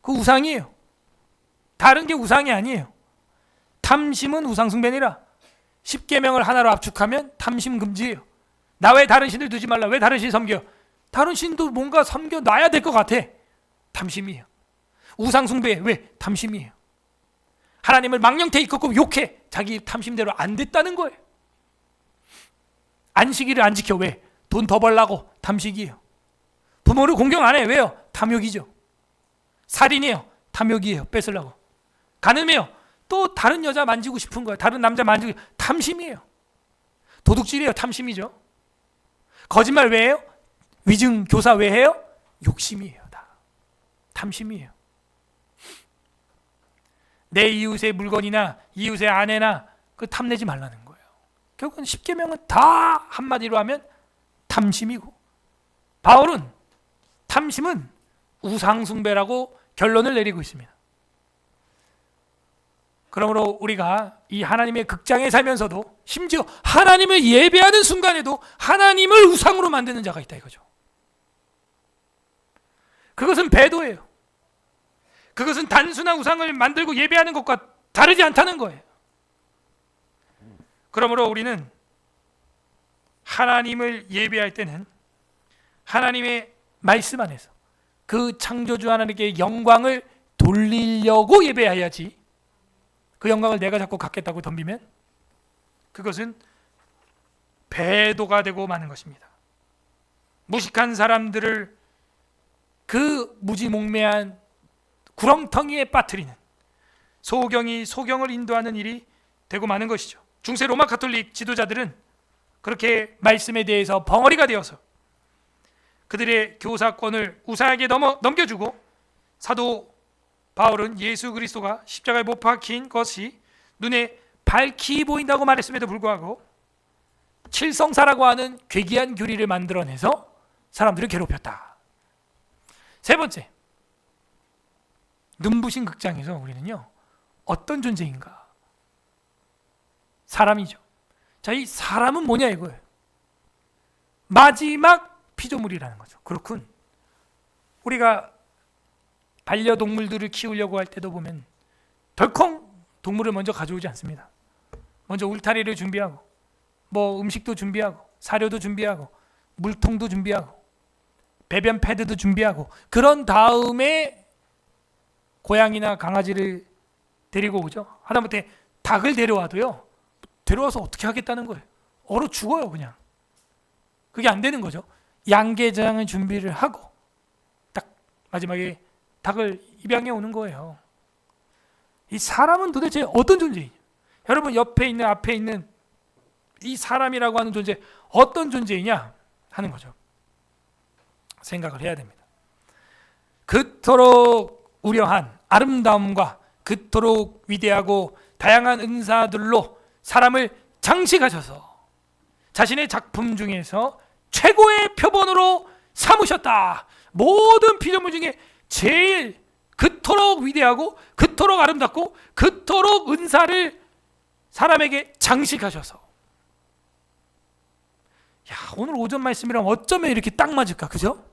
그 우상이에요. 다른 게 우상이 아니에요. 탐심은 우상 숭배니라. 10계명을 하나로 압축하면 탐심 금지예요. 나 왜 다른 신을 두지 말라. 왜 다른 신 섬겨? 다른 신도 뭔가 섬겨 놔야 될 것 같아. 탐심이에요. 우상 숭배 왜? 탐심이에요. 하나님을 망령태 이끌고 욕해. 자기 탐심대로 안 됐다는 거예요. 안식일을 안 지켜. 왜? 돈 더 벌라고. 탐식이에요. 부모를 공경 안 해. 왜요? 탐욕이죠. 살인이에요. 탐욕이에요. 뺏으려고. 간음이에요. 또 다른 여자 만지고 싶은 거예요. 다른 남자 만지고 탐심이에요. 도둑질이에요. 탐심이죠. 거짓말 왜 해요? 위증 교사 왜 해요? 욕심이에요. 다 탐심이에요. 내 이웃의 물건이나 이웃의 아내나 그 탐내지 말라는 거예요. 결국은 10계명은 다 한마디로 하면 탐심이고, 바울은 탐심은 우상숭배라고 결론을 내리고 있습니다. 그러므로 우리가 이 하나님의 극장에 살면서도 심지어 하나님을 예배하는 순간에도 하나님을 우상으로 만드는 자가 있다 이거죠. 그것은 배도예요. 그것은 단순한 우상을 만들고 예배하는 것과 다르지 않다는 거예요. 그러므로 우리는 하나님을 예배할 때는 하나님의 말씀 안에서 그 창조주 하나님께 영광을 돌리려고 예배해야지, 그 영광을 내가 자꾸 갖겠다고 덤비면 그것은 배도가 되고 마는 것입니다. 무식한 사람들을 그 무지몽매한 구렁텅이에 빠뜨리는 소경이 소경을 인도하는 일이 되고 마는 것이죠. 중세 로마 가톨릭 지도자들은 그렇게 말씀에 대해서 벙어리가 되어서 그들의 교사권을 우사에게 넘겨주고, 사도 바울은 예수 그리스도가 십자가에 못 박힌 것이 눈에 밝히 보인다고 말했음에도 불구하고 칠성사라고 하는 괴기한 교리를 만들어내서 사람들을 괴롭혔다. 세 번째, 눈부신 극장에서 우리는요 어떤 존재인가? 사람이죠. 자, 이 사람은 뭐냐 이거예요. 마지막 피조물이라는 거죠. 그렇군. 우리가 반려동물들을 키우려고 할 때도 보면 덜컹 동물을 먼저 가져오지 않습니다. 먼저 울타리를 준비하고, 뭐 음식도 준비하고, 사료도 준비하고, 물통도 준비하고, 배변 패드도 준비하고, 그런 다음에 고양이나 강아지를 데리고 오죠. 하다못해 닭을 데려와도요. 데려와서 어떻게 하겠다는 거예요. 얼어 죽어요 그냥. 그게 안 되는 거죠. 양계장을 준비를 하고 딱 마지막에 닭을 입양해 오는 거예요. 이 사람은 도대체 어떤 존재이냐? 여러분 옆에 있는 앞에 있는 이 사람이라고 하는 존재 어떤 존재이냐 하는 거죠. 생각을 해야 됩니다. 그토록 우려한 아름다움과 그토록 위대하고 다양한 은사들로 사람을 장식하셔서 자신의 작품 중에서 최고의 표본으로 삼으셨다. 모든 피조물 중에 제일 그토록 위대하고 그토록 아름답고 그토록 은사를 사람에게 장식하셔서 오늘 오전 말씀이랑 어쩌면 이렇게 딱 맞을까, 그죠?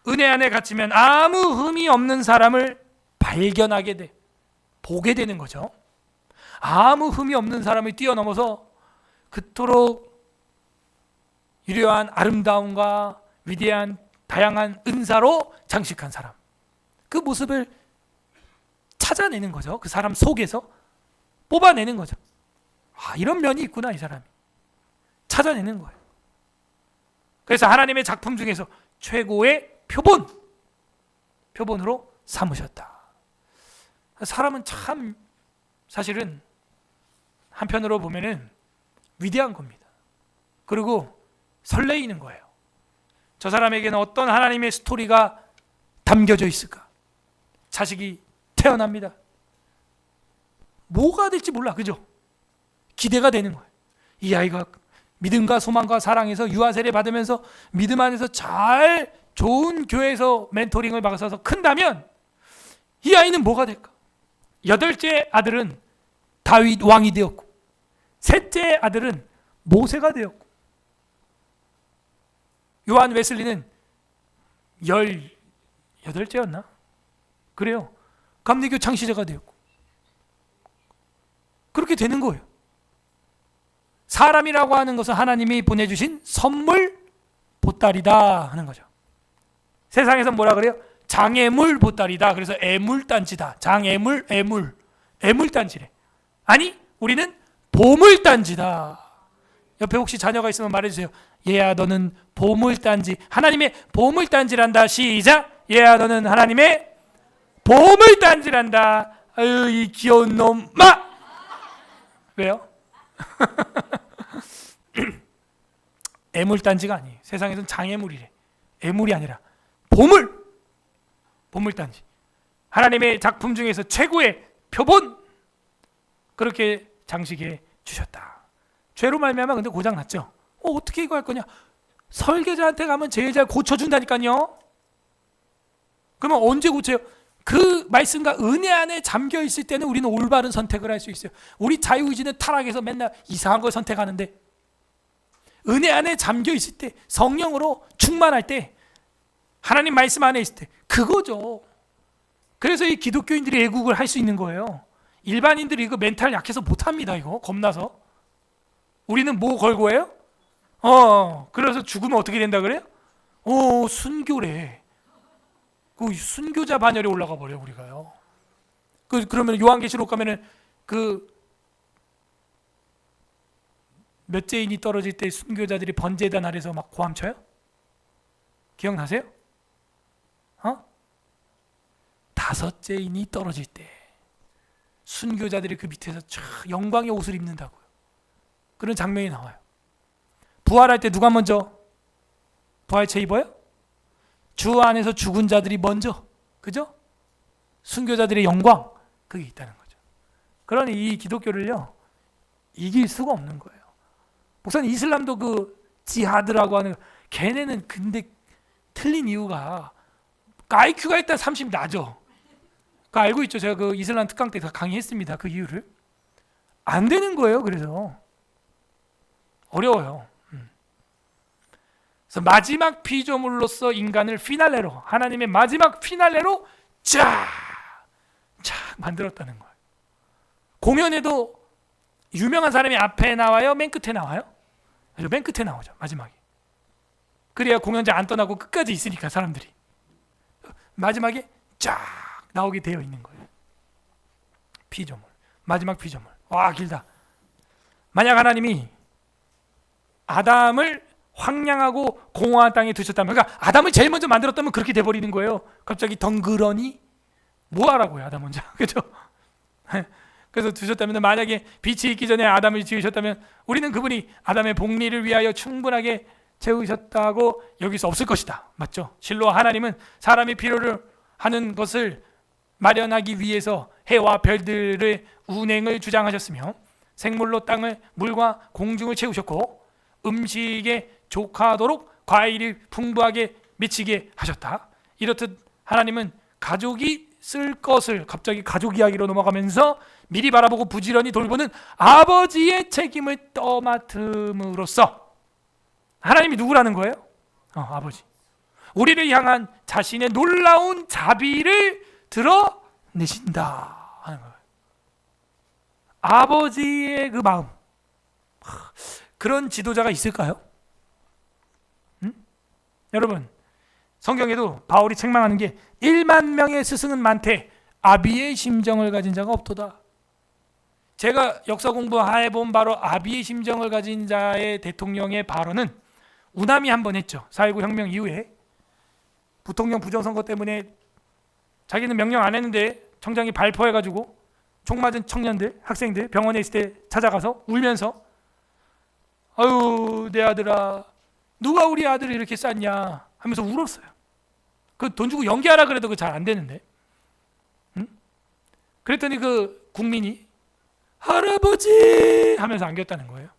은혜 안에 갇히면 아무 흠이 없는 사람을 발견하게 돼, 보게 되는 거죠. 아무 흠이 없는 사람을 뛰어넘어서 그토록 유려한 아름다움과 위대한 다양한 은사로 장식한 사람, 그 모습을 찾아내는 거죠. 그 사람 속에서 뽑아내는 거죠. 이런 면이 있구나, 이 사람이. 찾아내는 거예요. 그래서 하나님의 작품 중에서 최고의 표본으로 삼으셨다. 사람은 참 사실은 한편으로 보면은 위대한 겁니다. 그리고 설레이는 거예요. 저 사람에게는 어떤 하나님의 스토리가 담겨져 있을까? 자식이 태어납니다. 뭐가 될지 몰라, 그죠? 기대가 되는 거예요. 이 아이가 믿음과 소망과 사랑에서 유아 세례 받으면서 믿음 안에서 잘 좋은 교회에서 멘토링을 받아서 큰다면 이 아이는 뭐가 될까? 8째 아들은 다윗 왕이 되었고, 셋째 아들은 모세가 되었고, 요한 웨슬리는 18째였나? 그래요. 감리교 창시자가 되었고, 그렇게 되는 거예요. 사람이라고 하는 것은 하나님이 보내주신 선물 보따리다 하는 거죠. 세상에서 뭐라 그래요? 장애물 보따리다. 그래서 애물단지다. 장애물, 애물단지래. 아니, 우리는 보물단지다. 옆에 혹시 자녀가 있으면 말해주세요. 얘야, 너는 보물단지. 하나님의 보물단지란다. 시작. 얘야, 너는 하나님의 보물단지란다. 아유, 이 귀여운 놈. 왜요? 애물단지가 아니에요. 세상에서는 장애물이래. 애물이 아니라 보물단지. 하나님의 작품 중에서 최고의 표본, 그렇게 장식해 주셨다. 죄로 말미암아 근데 고장 났죠. 어떻게 이거 할 거냐? 설계자한테 가면 제일 잘 고쳐준다니까요. 그러면 언제 고쳐요? 그 말씀과 은혜 안에 잠겨 있을 때는 우리는 올바른 선택을 할 수 있어요. 우리 자유의지는 타락해서 맨날 이상한 걸 선택하는데, 은혜 안에 잠겨 있을 때, 성령으로 충만할 때, 하나님 말씀 안에 있을 때, 그거죠. 그래서 이 기독교인들이 애국을 할 수 있는 거예요. 일반인들이 이거 멘탈 약해서 못합니다. 이거 겁나서. 우리는 뭐 걸고 해요? 그래서 죽으면 어떻게 된다 그래요? 순교래. 그 순교자 반열에 올라가 버려 우리가요. 그러면 요한계시록 가면은 그 몇째인이 떨어질 때 순교자들이 번제단 아래서 막 고함쳐요? 기억나세요? 5째인이 떨어질 때 순교자들이 그 밑에서 영광의 옷을 입는다고요. 그런 장면이 나와요. 부활할 때 누가 먼저 부활체 입어요? 주 안에서 죽은 자들이 먼저, 그죠? 순교자들의 영광, 그게 있다는 거죠. 그러니 이 기독교를요 이길 수가 없는 거예요. 목사님, 이슬람도 그 지하드라고 하는, 걔네는 근데 틀린 이유가 IQ가 일단 30 낮아. 그거 알고 있죠? 제가 그 이슬람 특강 때 다 강의했습니다. 그 이유를. 안 되는 거예요. 그래서 어려워요. 그래서 마지막 피조물로서 인간을 피날레로, 하나님의 마지막 피날레로 쫙 만들었다는 거예요. 공연에도 유명한 사람이 앞에 나와요? 맨 끝에 나와요? 맨 끝에 나오죠. 마지막에. 그래야 공연장 안 떠나고 끝까지 있으니까 사람들이. 마지막에 쫙 나오게 되어 있는 거예요. 피조물, 마지막 피조물. 와, 길다. 만약 하나님이 아담을 황량하고 공허한 땅에 두셨다면, 그러니까 아담을 제일 먼저 만들었다면 그렇게 돼버리는 거예요. 갑자기 덩그러니 뭐하라고요, 아담 먼저. 그렇죠? 그래서 두셨다면, 만약에 빛이 있기 전에 아담을 지으셨다면 우리는 그분이 아담의 복리를 위하여 충분하게 채우셨다고 여길 수 없을 것이다. 맞죠? 실로 하나님은 사람이 필요를 하는 것을 마련하기 위해서 해와 별들의 운행을 주장하셨으며, 생물로 땅을 물과 공중을 채우셨고, 음식에 족하도록 과일이 풍부하게 미치게 하셨다. 이렇듯 하나님은 가족이 쓸 것을, 갑자기 가족 이야기로 넘어가면서 미리 바라보고 부지런히 돌보는 아버지의 책임을 떠맡음으로써, 하나님이 누구라는 거예요? 아버지. 우리를 향한 자신의 놀라운 자비를 드러내신다 하는 거예요. 아버지의 그 마음, 그런 지도자가 있을까요? 여러분, 성경에도 바울이 책망하는 게 1만 명의 스승은 많되 아비의 심정을 가진 자가 없도다. 제가 역사 공부해본 바로 아비의 심정을 가진 자의 대통령의 발언은 우남이 한 번 했죠. 4.19 혁명 이후에 부통령 부정선거 때문에 자기는 명령 안 했는데 청장이 발포해가지고 총 맞은 청년들, 학생들 병원에 있을 때 찾아가서 울면서, 아유 내 아들아, 누가 우리 아들을 이렇게 쌌냐 하면서 울었어요. 그 돈 주고 연기하라 그래도 그 잘 안 되는데, 응? 그랬더니 그 국민이 할아버지 하면서 안겼다는 거예요.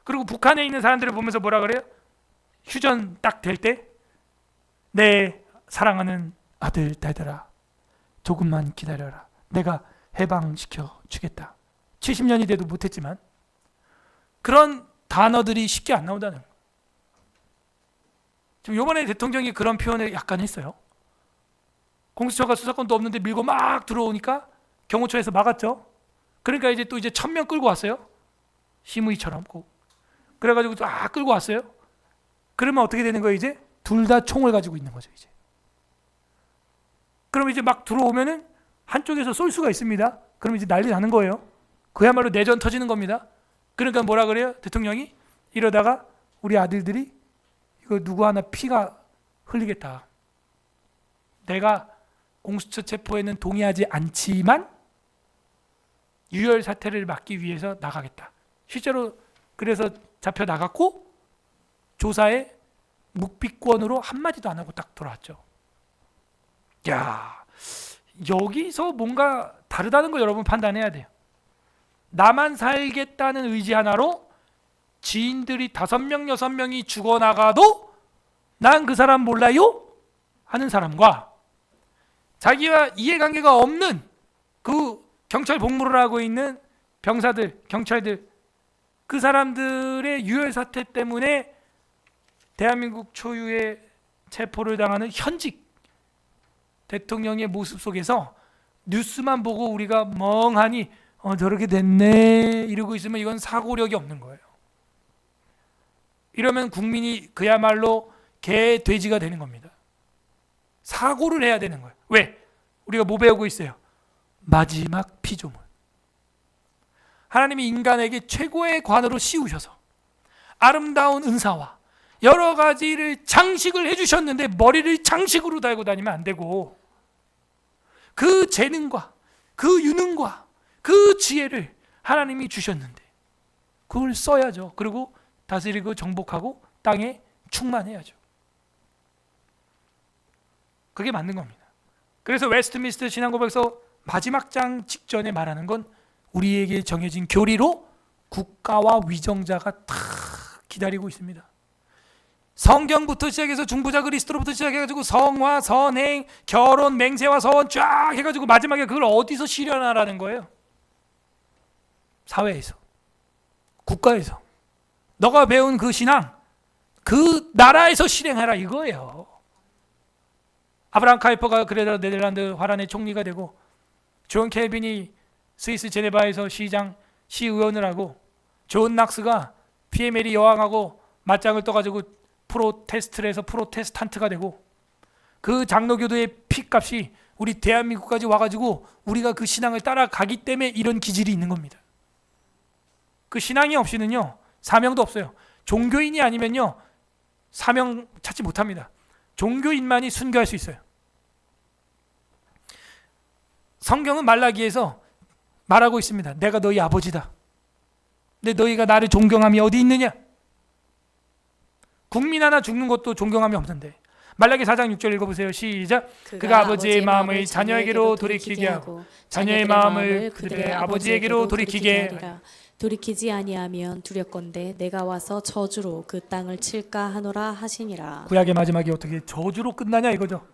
그리고 북한에 있는 사람들을 보면서 뭐라 그래요? 휴전 딱 될 때, 내 사랑하는 아들 딸들아, 조금만 기다려라. 내가 해방시켜 주겠다. 70년이 돼도 못했지만 그런 단어들이 쉽게 안 나온다는 거예요. 지금 이번에 대통령이 그런 표현을 약간 했어요. 공수처가 수사권도 없는데 밀고 막 들어오니까 경호처에서 막았죠. 그러니까 이제 또 1000명 끌고 왔어요. 심의처럼 꼭. 그래가지고 딱 끌고 왔어요. 그러면 어떻게 되는 거예요? 이제 둘 다 총을 가지고 있는 거죠. 이제. 그럼 이제 막 들어오면은 한쪽에서 쏠 수가 있습니다. 그럼 이제 난리 나는 거예요. 그야말로 내전 터지는 겁니다. 그러니까 뭐라 그래요? 대통령이 이러다가 우리 아들들이 이거 누구 하나 피가 흘리겠다. 내가 공수처 체포에는 동의하지 않지만 유혈 사태를 막기 위해서 나가겠다. 실제로 그래서 잡혀 나갔고 조사에 묵비권으로 한마디도 안 하고 딱 돌아왔죠. 야, 여기서 뭔가 다르다는 거 여러분 판단해야 돼요. 나만 살겠다는 의지 하나로 지인들이 5명, 6명이 죽어나가도 난 그 사람 몰라요? 하는 사람과, 자기와 이해관계가 없는 그 경찰 복무를 하고 있는 병사들, 경찰들, 그 사람들의 유혈 사태 때문에 대한민국 초유의 체포를 당하는 현직 대통령의 모습 속에서 뉴스만 보고 우리가 멍하니 저렇게 됐네 이러고 있으면 이건 사고력이 없는 거예요. 이러면 국민이 그야말로 개, 돼지가 되는 겁니다. 사고를 해야 되는 거예요. 왜? 우리가 뭐 배우고 있어요? 마지막 피조물. 하나님이 인간에게 최고의 관으로 씌우셔서 아름다운 은사와 여러 가지를 장식을 해주셨는데 머리를 장식으로 달고 다니면 안 되고, 그 재능과 그 유능과 그 지혜를 하나님이 주셨는데 그걸 써야죠. 그리고 다스리고 정복하고 땅에 충만해야죠. 그게 맞는 겁니다. 그래서 웨스트민스터 신앙고백서 마지막 장 직전에 말하는 건 우리에게 정해진 교리로 국가와 위정자가 다 기다리고 있습니다. 성경부터 시작해서 중보자 그리스도로부터 시작해가지고 성화, 선행, 결혼, 맹세와 서원 쫙 해가지고 마지막에 그걸 어디서 실현하라는 거예요? 사회에서, 국가에서. 너가 배운 그 신앙, 그 나라에서 실행하라 이거예요. 아브라함 카이퍼가 그래서 네덜란드 화란의 총리가 되고, 존 켈빈이 스위스 제네바에서 시의원을 하고, 존 낙스가 피에메리 여왕하고 맞짱을 떠가지고 프로테스트를 해서 프로테스탄트가 되고, 그 장로교도의 피값이 우리 대한민국까지 와가지고 우리가 그 신앙을 따라가기 때문에 이런 기질이 있는 겁니다. 그 신앙이 없이는요 사명도 없어요. 종교인이 아니면요 사명 찾지 못합니다. 종교인만이 순교할 수 있어요. 성경은 말라기에서 말하고 있습니다. 내가 너희 아버지다. 근데 너희가 나를 존경함이 어디 있느냐? 국민 하나 죽는 것도 존경함이 없는데. 말라기 4장 6절 읽어보세요. 시작. 그가 아버지의 마음을 자녀에게로 돌이키게 하고 자녀의 마음을 그들의 아버지에게로 돌이키게 하리라. 돌이키지 아니하면 두렵건대 내가 와서 저주로 그 땅을 칠까 하노라 하시니라. 구약의 마지막이 어떻게 저주로 끝나냐 이거죠.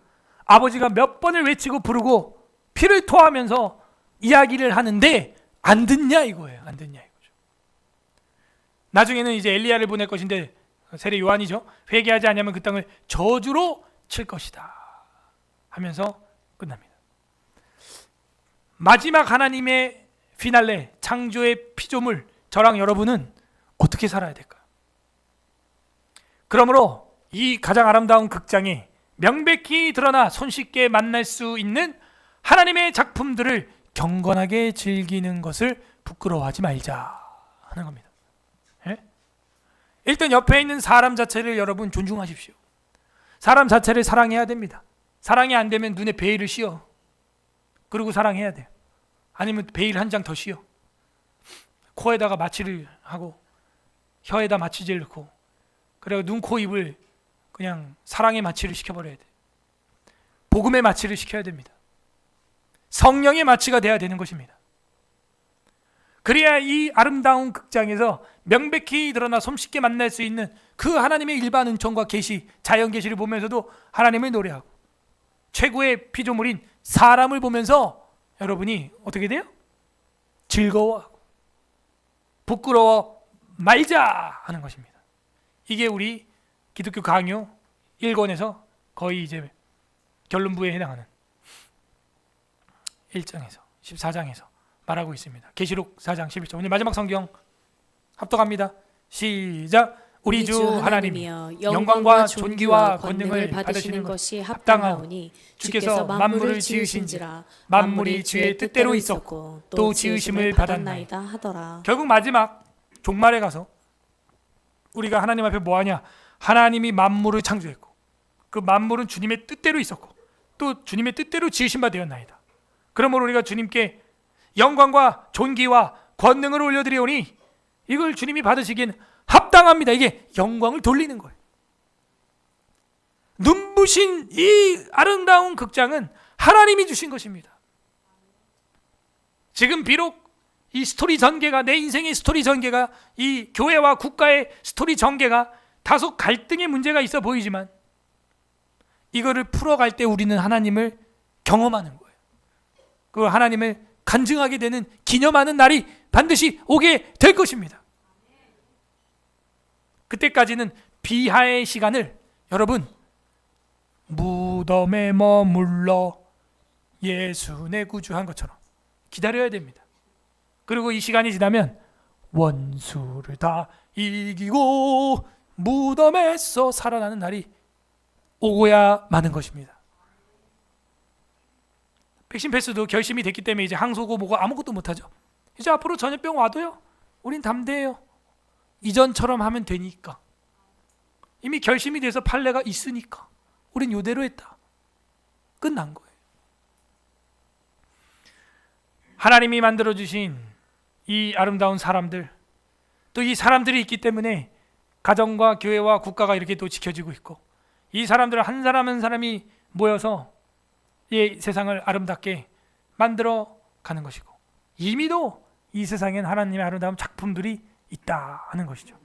아버지가 몇 번을 외치고 부르고 피를 토하면서 이야기를 하는데 안 듣냐 이거예요. 안 듣냐 이거죠. 나중에는 이제 엘리야를 보낼 것인데 세례 요한이죠. 회개하지 않으면 그 땅을 저주로 칠 것이다 하면서 끝납니다. 마지막 하나님의 피날레, 창조의 피조물, 저랑 여러분은 어떻게 살아야 될까요? 그러므로 이 가장 아름다운 극장에 명백히 드러나 손쉽게 만날 수 있는 하나님의 작품들을 경건하게 즐기는 것을 부끄러워하지 말자 하는 겁니다. 예? 일단 옆에 있는 사람 자체를 여러분 존중하십시오. 사람 자체를 사랑해야 됩니다. 사랑이 안 되면 눈에 베일을 씌워. 그리고 사랑해야 돼요. 아니면 베일 한 장 더 씌워. 코에다가 마취를 하고 혀에다 마취제를 넣고 그리고 눈, 코, 입을 그냥 사랑의 마취를 시켜버려야 돼. 복음의 마취를 시켜야 됩니다. 성령의 마취가 돼야 되는 것입니다. 그래야 이 아름다운 극장에서 명백히 드러나 손쉽게 만날 수 있는 그 하나님의 일반 은총과 계시, 자연 계시를 보면서도 하나님을 노래하고 최고의 피조물인 사람을 보면서 여러분이 어떻게 돼요? 즐거워하고 부끄러워 말자 하는 것입니다. 이게 우리 기독교 강요 1권에서 거의 이제 결론부에 해당하는 1장에서 14장에서 말하고 있습니다. 계시록 4장 11절. 오늘 마지막 성경 합독합니다. 시작. 우리 주 하나님이여 영광과 존귀와 권능을 받으시는 것이 합당하오니 주께서 만물을 지으신지라 만물이 주의 뜻대로 있었고 또 지으심을 받았나이다 하더라. 결국 마지막 종말에 가서 우리가 하나님 앞에 뭐하냐? 하나님이 만물을 창조했고 그 만물은 주님의 뜻대로 있었고 또 주님의 뜻대로 지으신 바 되었나이다. 그러므로 우리가 주님께 영광과 존귀와 권능을 올려드리오니 이걸 주님이 받으시기엔 합당합니다. 이게 영광을 돌리는 거예요. 눈부신 이 아름다운 극장은 하나님이 주신 것입니다. 지금 비록 이 스토리 전개가 내 인생의 스토리 전개가 이 교회와 국가의 스토리 전개가 다소 갈등의 문제가 있어 보이지만 이거를 풀어갈 때 우리는 하나님을 경험하는 거예요. 그 하나님을 간증하게 되는 기념하는 날이 반드시 오게 될 것입니다. 그때까지는 비하의 시간을 여러분 무덤에 머물러 예수 내 구주한 것처럼 기다려야 됩니다. 그리고 이 시간이 지나면 원수를 다 이기고 무덤에서 살아나는 날이 오고야 마는 것입니다. 백신 패스도 결심이 됐기 때문에 이제 항소고 뭐고 아무것도 못하죠. 이제 앞으로 전염병 와도요 우린 담대해요. 이전처럼 하면 되니까. 이미 결심이 돼서 판례가 있으니까 우린 이대로 했다. 끝난 거예요. 하나님이 만들어주신 이 아름다운 사람들, 또 이 사람들이 있기 때문에 가정과 교회와 국가가 이렇게 또 지켜지고 있고 이 사람들 한 사람 한 사람이 모여서 이 세상을 아름답게 만들어 가는 것이고 이미도 이 세상엔 하나님의 아름다운 작품들이 있다 하는 것이죠.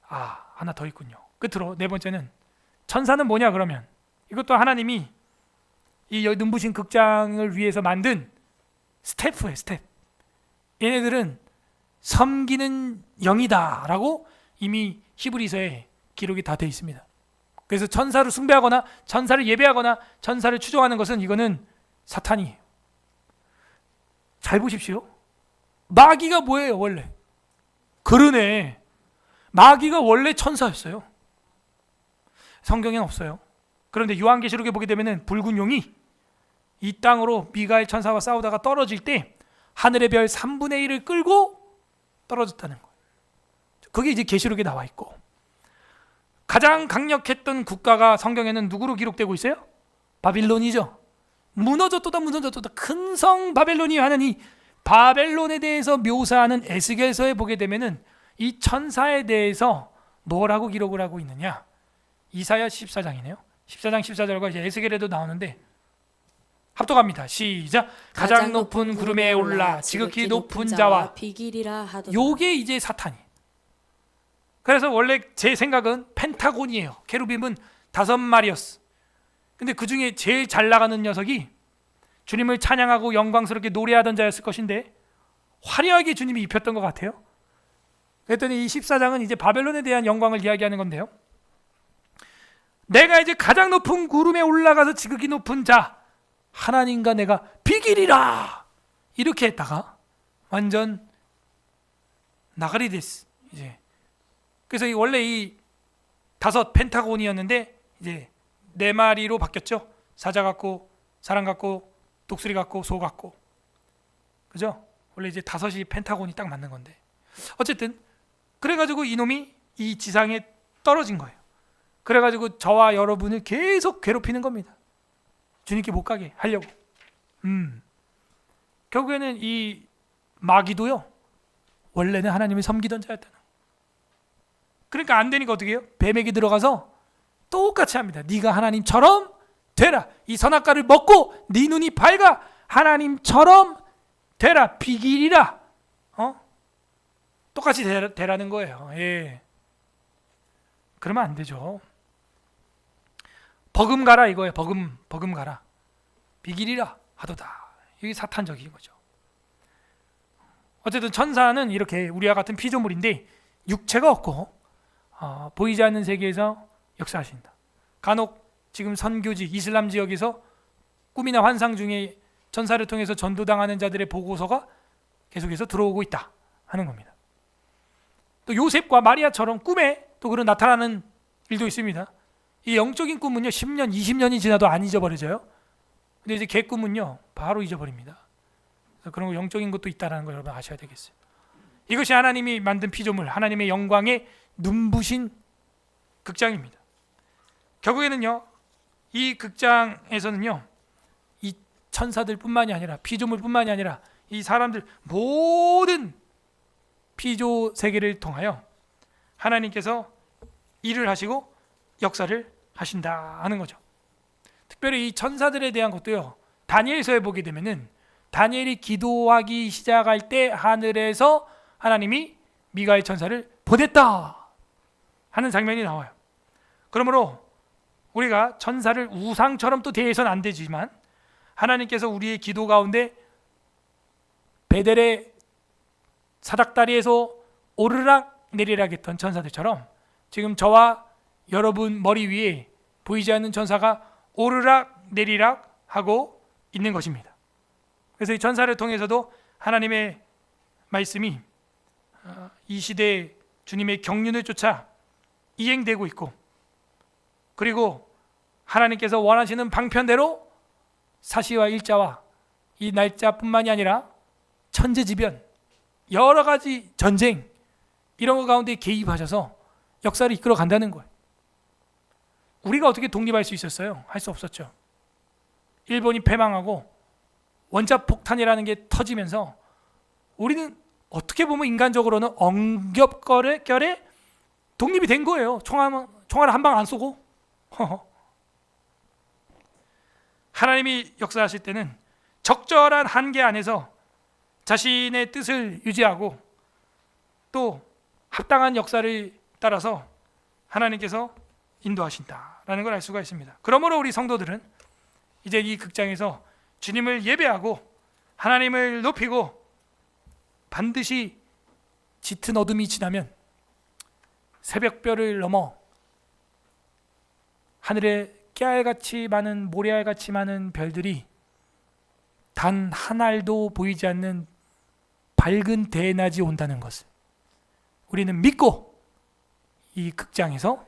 하나 더 있군요. 끝으로 네 번째는 천사는 뭐냐 그러면 이것도 하나님이 이 눈부신 극장을 위해서 만든 스태프예요. 스태프. 얘네들은 섬기는 영이다 라고 이미 히브리서에 기록이 다 되어 있습니다. 그래서 천사를 숭배하거나 천사를 예배하거나 천사를 추종하는 것은 이거는 사탄이에요. 잘 보십시오. 마귀가 뭐예요 원래? 그러네. 마귀가 원래 천사였어요. 성경엔 없어요. 그런데 요한계시록에 보게 되면은 붉은 용이 이 땅으로 미가엘 천사와 싸우다가 떨어질 때 하늘의 별 3분의 1을 끌고 떨어졌다는 거예요. 그게 이제 계시록에 나와 있고, 가장 강력했던 국가가 성경에는 누구로 기록되고 있어요? 바빌론이죠. 무너졌도다 큰 성 바벨론이 하는 이 바벨론에 대해서 묘사하는 에스겔서에 보게 되면은 이 천사에 대해서 뭐라고 기록을 하고 있느냐? 이사야 14장이네요. 14장 14절과 이제 에스겔에도 나오는데 합독합니다. 시작. 가장 높은 구름에 올라 지극히 높은 자와 비길이라 하도다. 요게 이제 사탄이. 그래서 원래 제 생각은 펜타곤이에요. 케루빔은 5마리였어. 근데 그 중에 제일 잘 나가는 녀석이 주님을 찬양하고 영광스럽게 노래하던 자였을 것인데 화려하게 주님이 입혔던 것 같아요. 그랬더니 이 14장은 이제 바벨론에 대한 영광을 이야기하는 건데요. 내가 이제 가장 높은 구름에 올라가서 지극히 높은 자 하나님과 내가 비길이라 이렇게 했다가 완전 나가리 됐어 이제. 그래서 원래 이 5 펜타곤이었는데 이제 4마리로 바뀌었죠. 사자 같고 사람 같고 독수리 같고 소 같고, 그죠? 원래 이제 5이 펜타곤이 딱 맞는 건데 어쨌든 그래가지고 이놈이 이 지상에 떨어진 거예요. 그래가지고 저와 여러분을 계속 괴롭히는 겁니다. 주님께 못 가게 하려고. 결국에는 이 마귀도요 원래는 하나님을 섬기던 자였다는 거예요. 그러니까 안 되니까 어떻게 해요? 뱀에게 들어가서 똑같이 합니다. 네가 하나님처럼 되라. 이 선악과를 먹고 네 눈이 밝아 하나님처럼 되라. 비길이라. 똑같이 되라는 거예요. 예. 그러면 안 되죠. 버금가라 이거예요. 버금가라. 비길이라 하도다. 이게 사탄적인 거죠. 어쨌든 천사는 이렇게 우리와 같은 피조물인데 육체가 없고 보이지 않는 세계에서 역사하신다. 간혹 지금 선교지 이슬람 지역에서 꿈이나 환상 중에 천사를 통해서 전도당하는 자들의 보고서가 계속해서 들어오고 있다 하는 겁니다. 또 요셉과 마리아처럼 꿈에 또 그런 나타나는 일도 있습니다. 이 영적인 꿈은요 10년, 20년이 지나도 안 잊어버려져요. 근데 이제 개 꿈은요 바로 잊어버립니다. 그래서 그런 거 영적인 것도 있다는 걸 여러분 아셔야 되겠어요. 이것이 하나님이 만든 피조물, 하나님의 영광에 눈부신 극장입니다. 결국에는요 이 극장에서는요 이 천사들뿐만이 아니라 피조물뿐만이 아니라 이 사람들 모든 피조 세계를 통하여 하나님께서 일을 하시고 역사를 하신다 하는 거죠. 특별히 이 천사들에 대한 것도요 다니엘서에 보게 되면은 다니엘이 기도하기 시작할 때 하늘에서 하나님이 미가엘 천사를 보냈다 하는 장면이 나와요. 그러므로 우리가 천사를 우상처럼 또 대해서는 안 되지만 하나님께서 우리의 기도 가운데 베델의 사닥다리에서 오르락 내리락 했던 천사들처럼 지금 저와 여러분 머리 위에 보이지 않는 천사가 오르락 내리락 하고 있는 것입니다. 그래서 이 천사를 통해서도 하나님의 말씀이 이 시대에 주님의 경륜을 쫓아 이행되고 있고, 그리고 하나님께서 원하시는 방편대로 사시와 일자와 이 날짜뿐만이 아니라 천재지변, 여러 가지 전쟁 이런 것 가운데 개입하셔서 역사를 이끌어 간다는 거예요. 우리가 어떻게 독립할 수 있었어요? 할 수 없었죠. 일본이 패망하고 원자폭탄이라는 게 터지면서 우리는 어떻게 보면 인간적으로는 엉겹결에 독립이 된 거예요. 총알을 한 방 안 쏘고. 하나님이 역사하실 때는 적절한 한계 안에서 자신의 뜻을 유지하고 또 합당한 역사를 따라서 하나님께서 인도하신다라는 걸 알 수가 있습니다. 그러므로 우리 성도들은 이제 이 극장에서 주님을 예배하고 하나님을 높이고 반드시 짙은 어둠이 지나면 새벽별을 넘어 하늘에 깨알같이 많은 모래알같이 많은 별들이 단 한 알도 보이지 않는 밝은 대낮이 온다는 것을 우리는 믿고 이 극장에서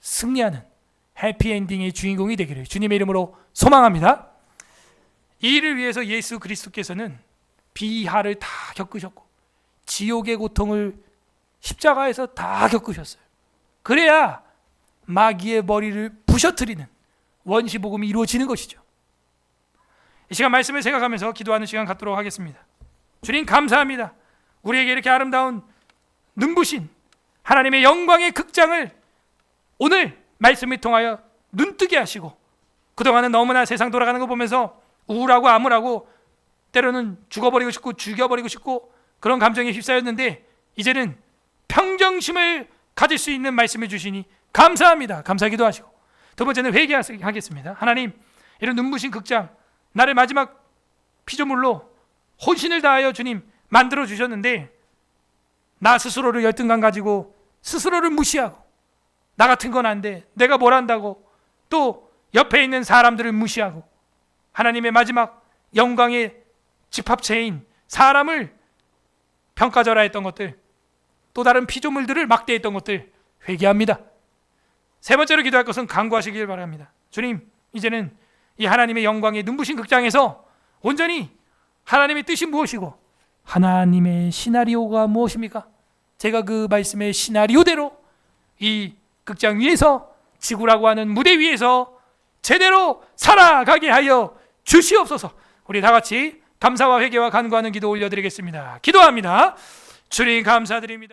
승리하는 해피엔딩의 주인공이 되기를 주님의 이름으로 소망합니다. 이 일을 위해서 예수 그리스도께서는 비하를 다 겪으셨고 지옥의 고통을 십자가에서 다 겪으셨어요. 그래야 마귀의 머리를 부셔뜨리는 원시복음이 이루어지는 것이죠. 이 시간 말씀을 생각하면서 기도하는 시간 갖도록 하겠습니다. 주님 감사합니다. 우리에게 이렇게 아름다운 눈부신 하나님의 영광의 극장을 오늘 말씀을 통하여 눈뜨게 하시고, 그동안은 너무나 세상 돌아가는 거 보면서 우울하고 암울하고 때로는 죽어버리고 싶고 죽여버리고 싶고 그런 감정에 휩싸였는데 이제는 평정심을 가질 수 있는 말씀을 주시니 감사합니다. 감사하기도 하시고, 두 번째는 회개하겠습니다. 하나님, 이런 눈부신 극장, 나를 마지막 피조물로 혼신을 다하여 주님 만들어 주셨는데 나 스스로를 열등감 가지고 스스로를 무시하고 나 같은 건 안 돼, 내가 뭘 한다고 또 옆에 있는 사람들을 무시하고 하나님의 마지막 영광의 집합체인 사람을 평가절하 했던 것들, 또 다른 피조물들을 막대했던 것들 회개합니다. 세 번째로 기도할 것은 간구하시길 바랍니다. 주님, 이제는 이 하나님의 영광의 눈부신 극장에서 온전히 하나님의 뜻이 무엇이고 하나님의 시나리오가 무엇입니까? 제가 그 말씀의 시나리오대로 이 극장 위에서, 지구라고 하는 무대 위에서 제대로 살아가게 하여 주시옵소서. 우리 다 같이 감사와 회개와 간구하는 기도 올려드리겠습니다. 기도합니다. 주님 감사드립니다.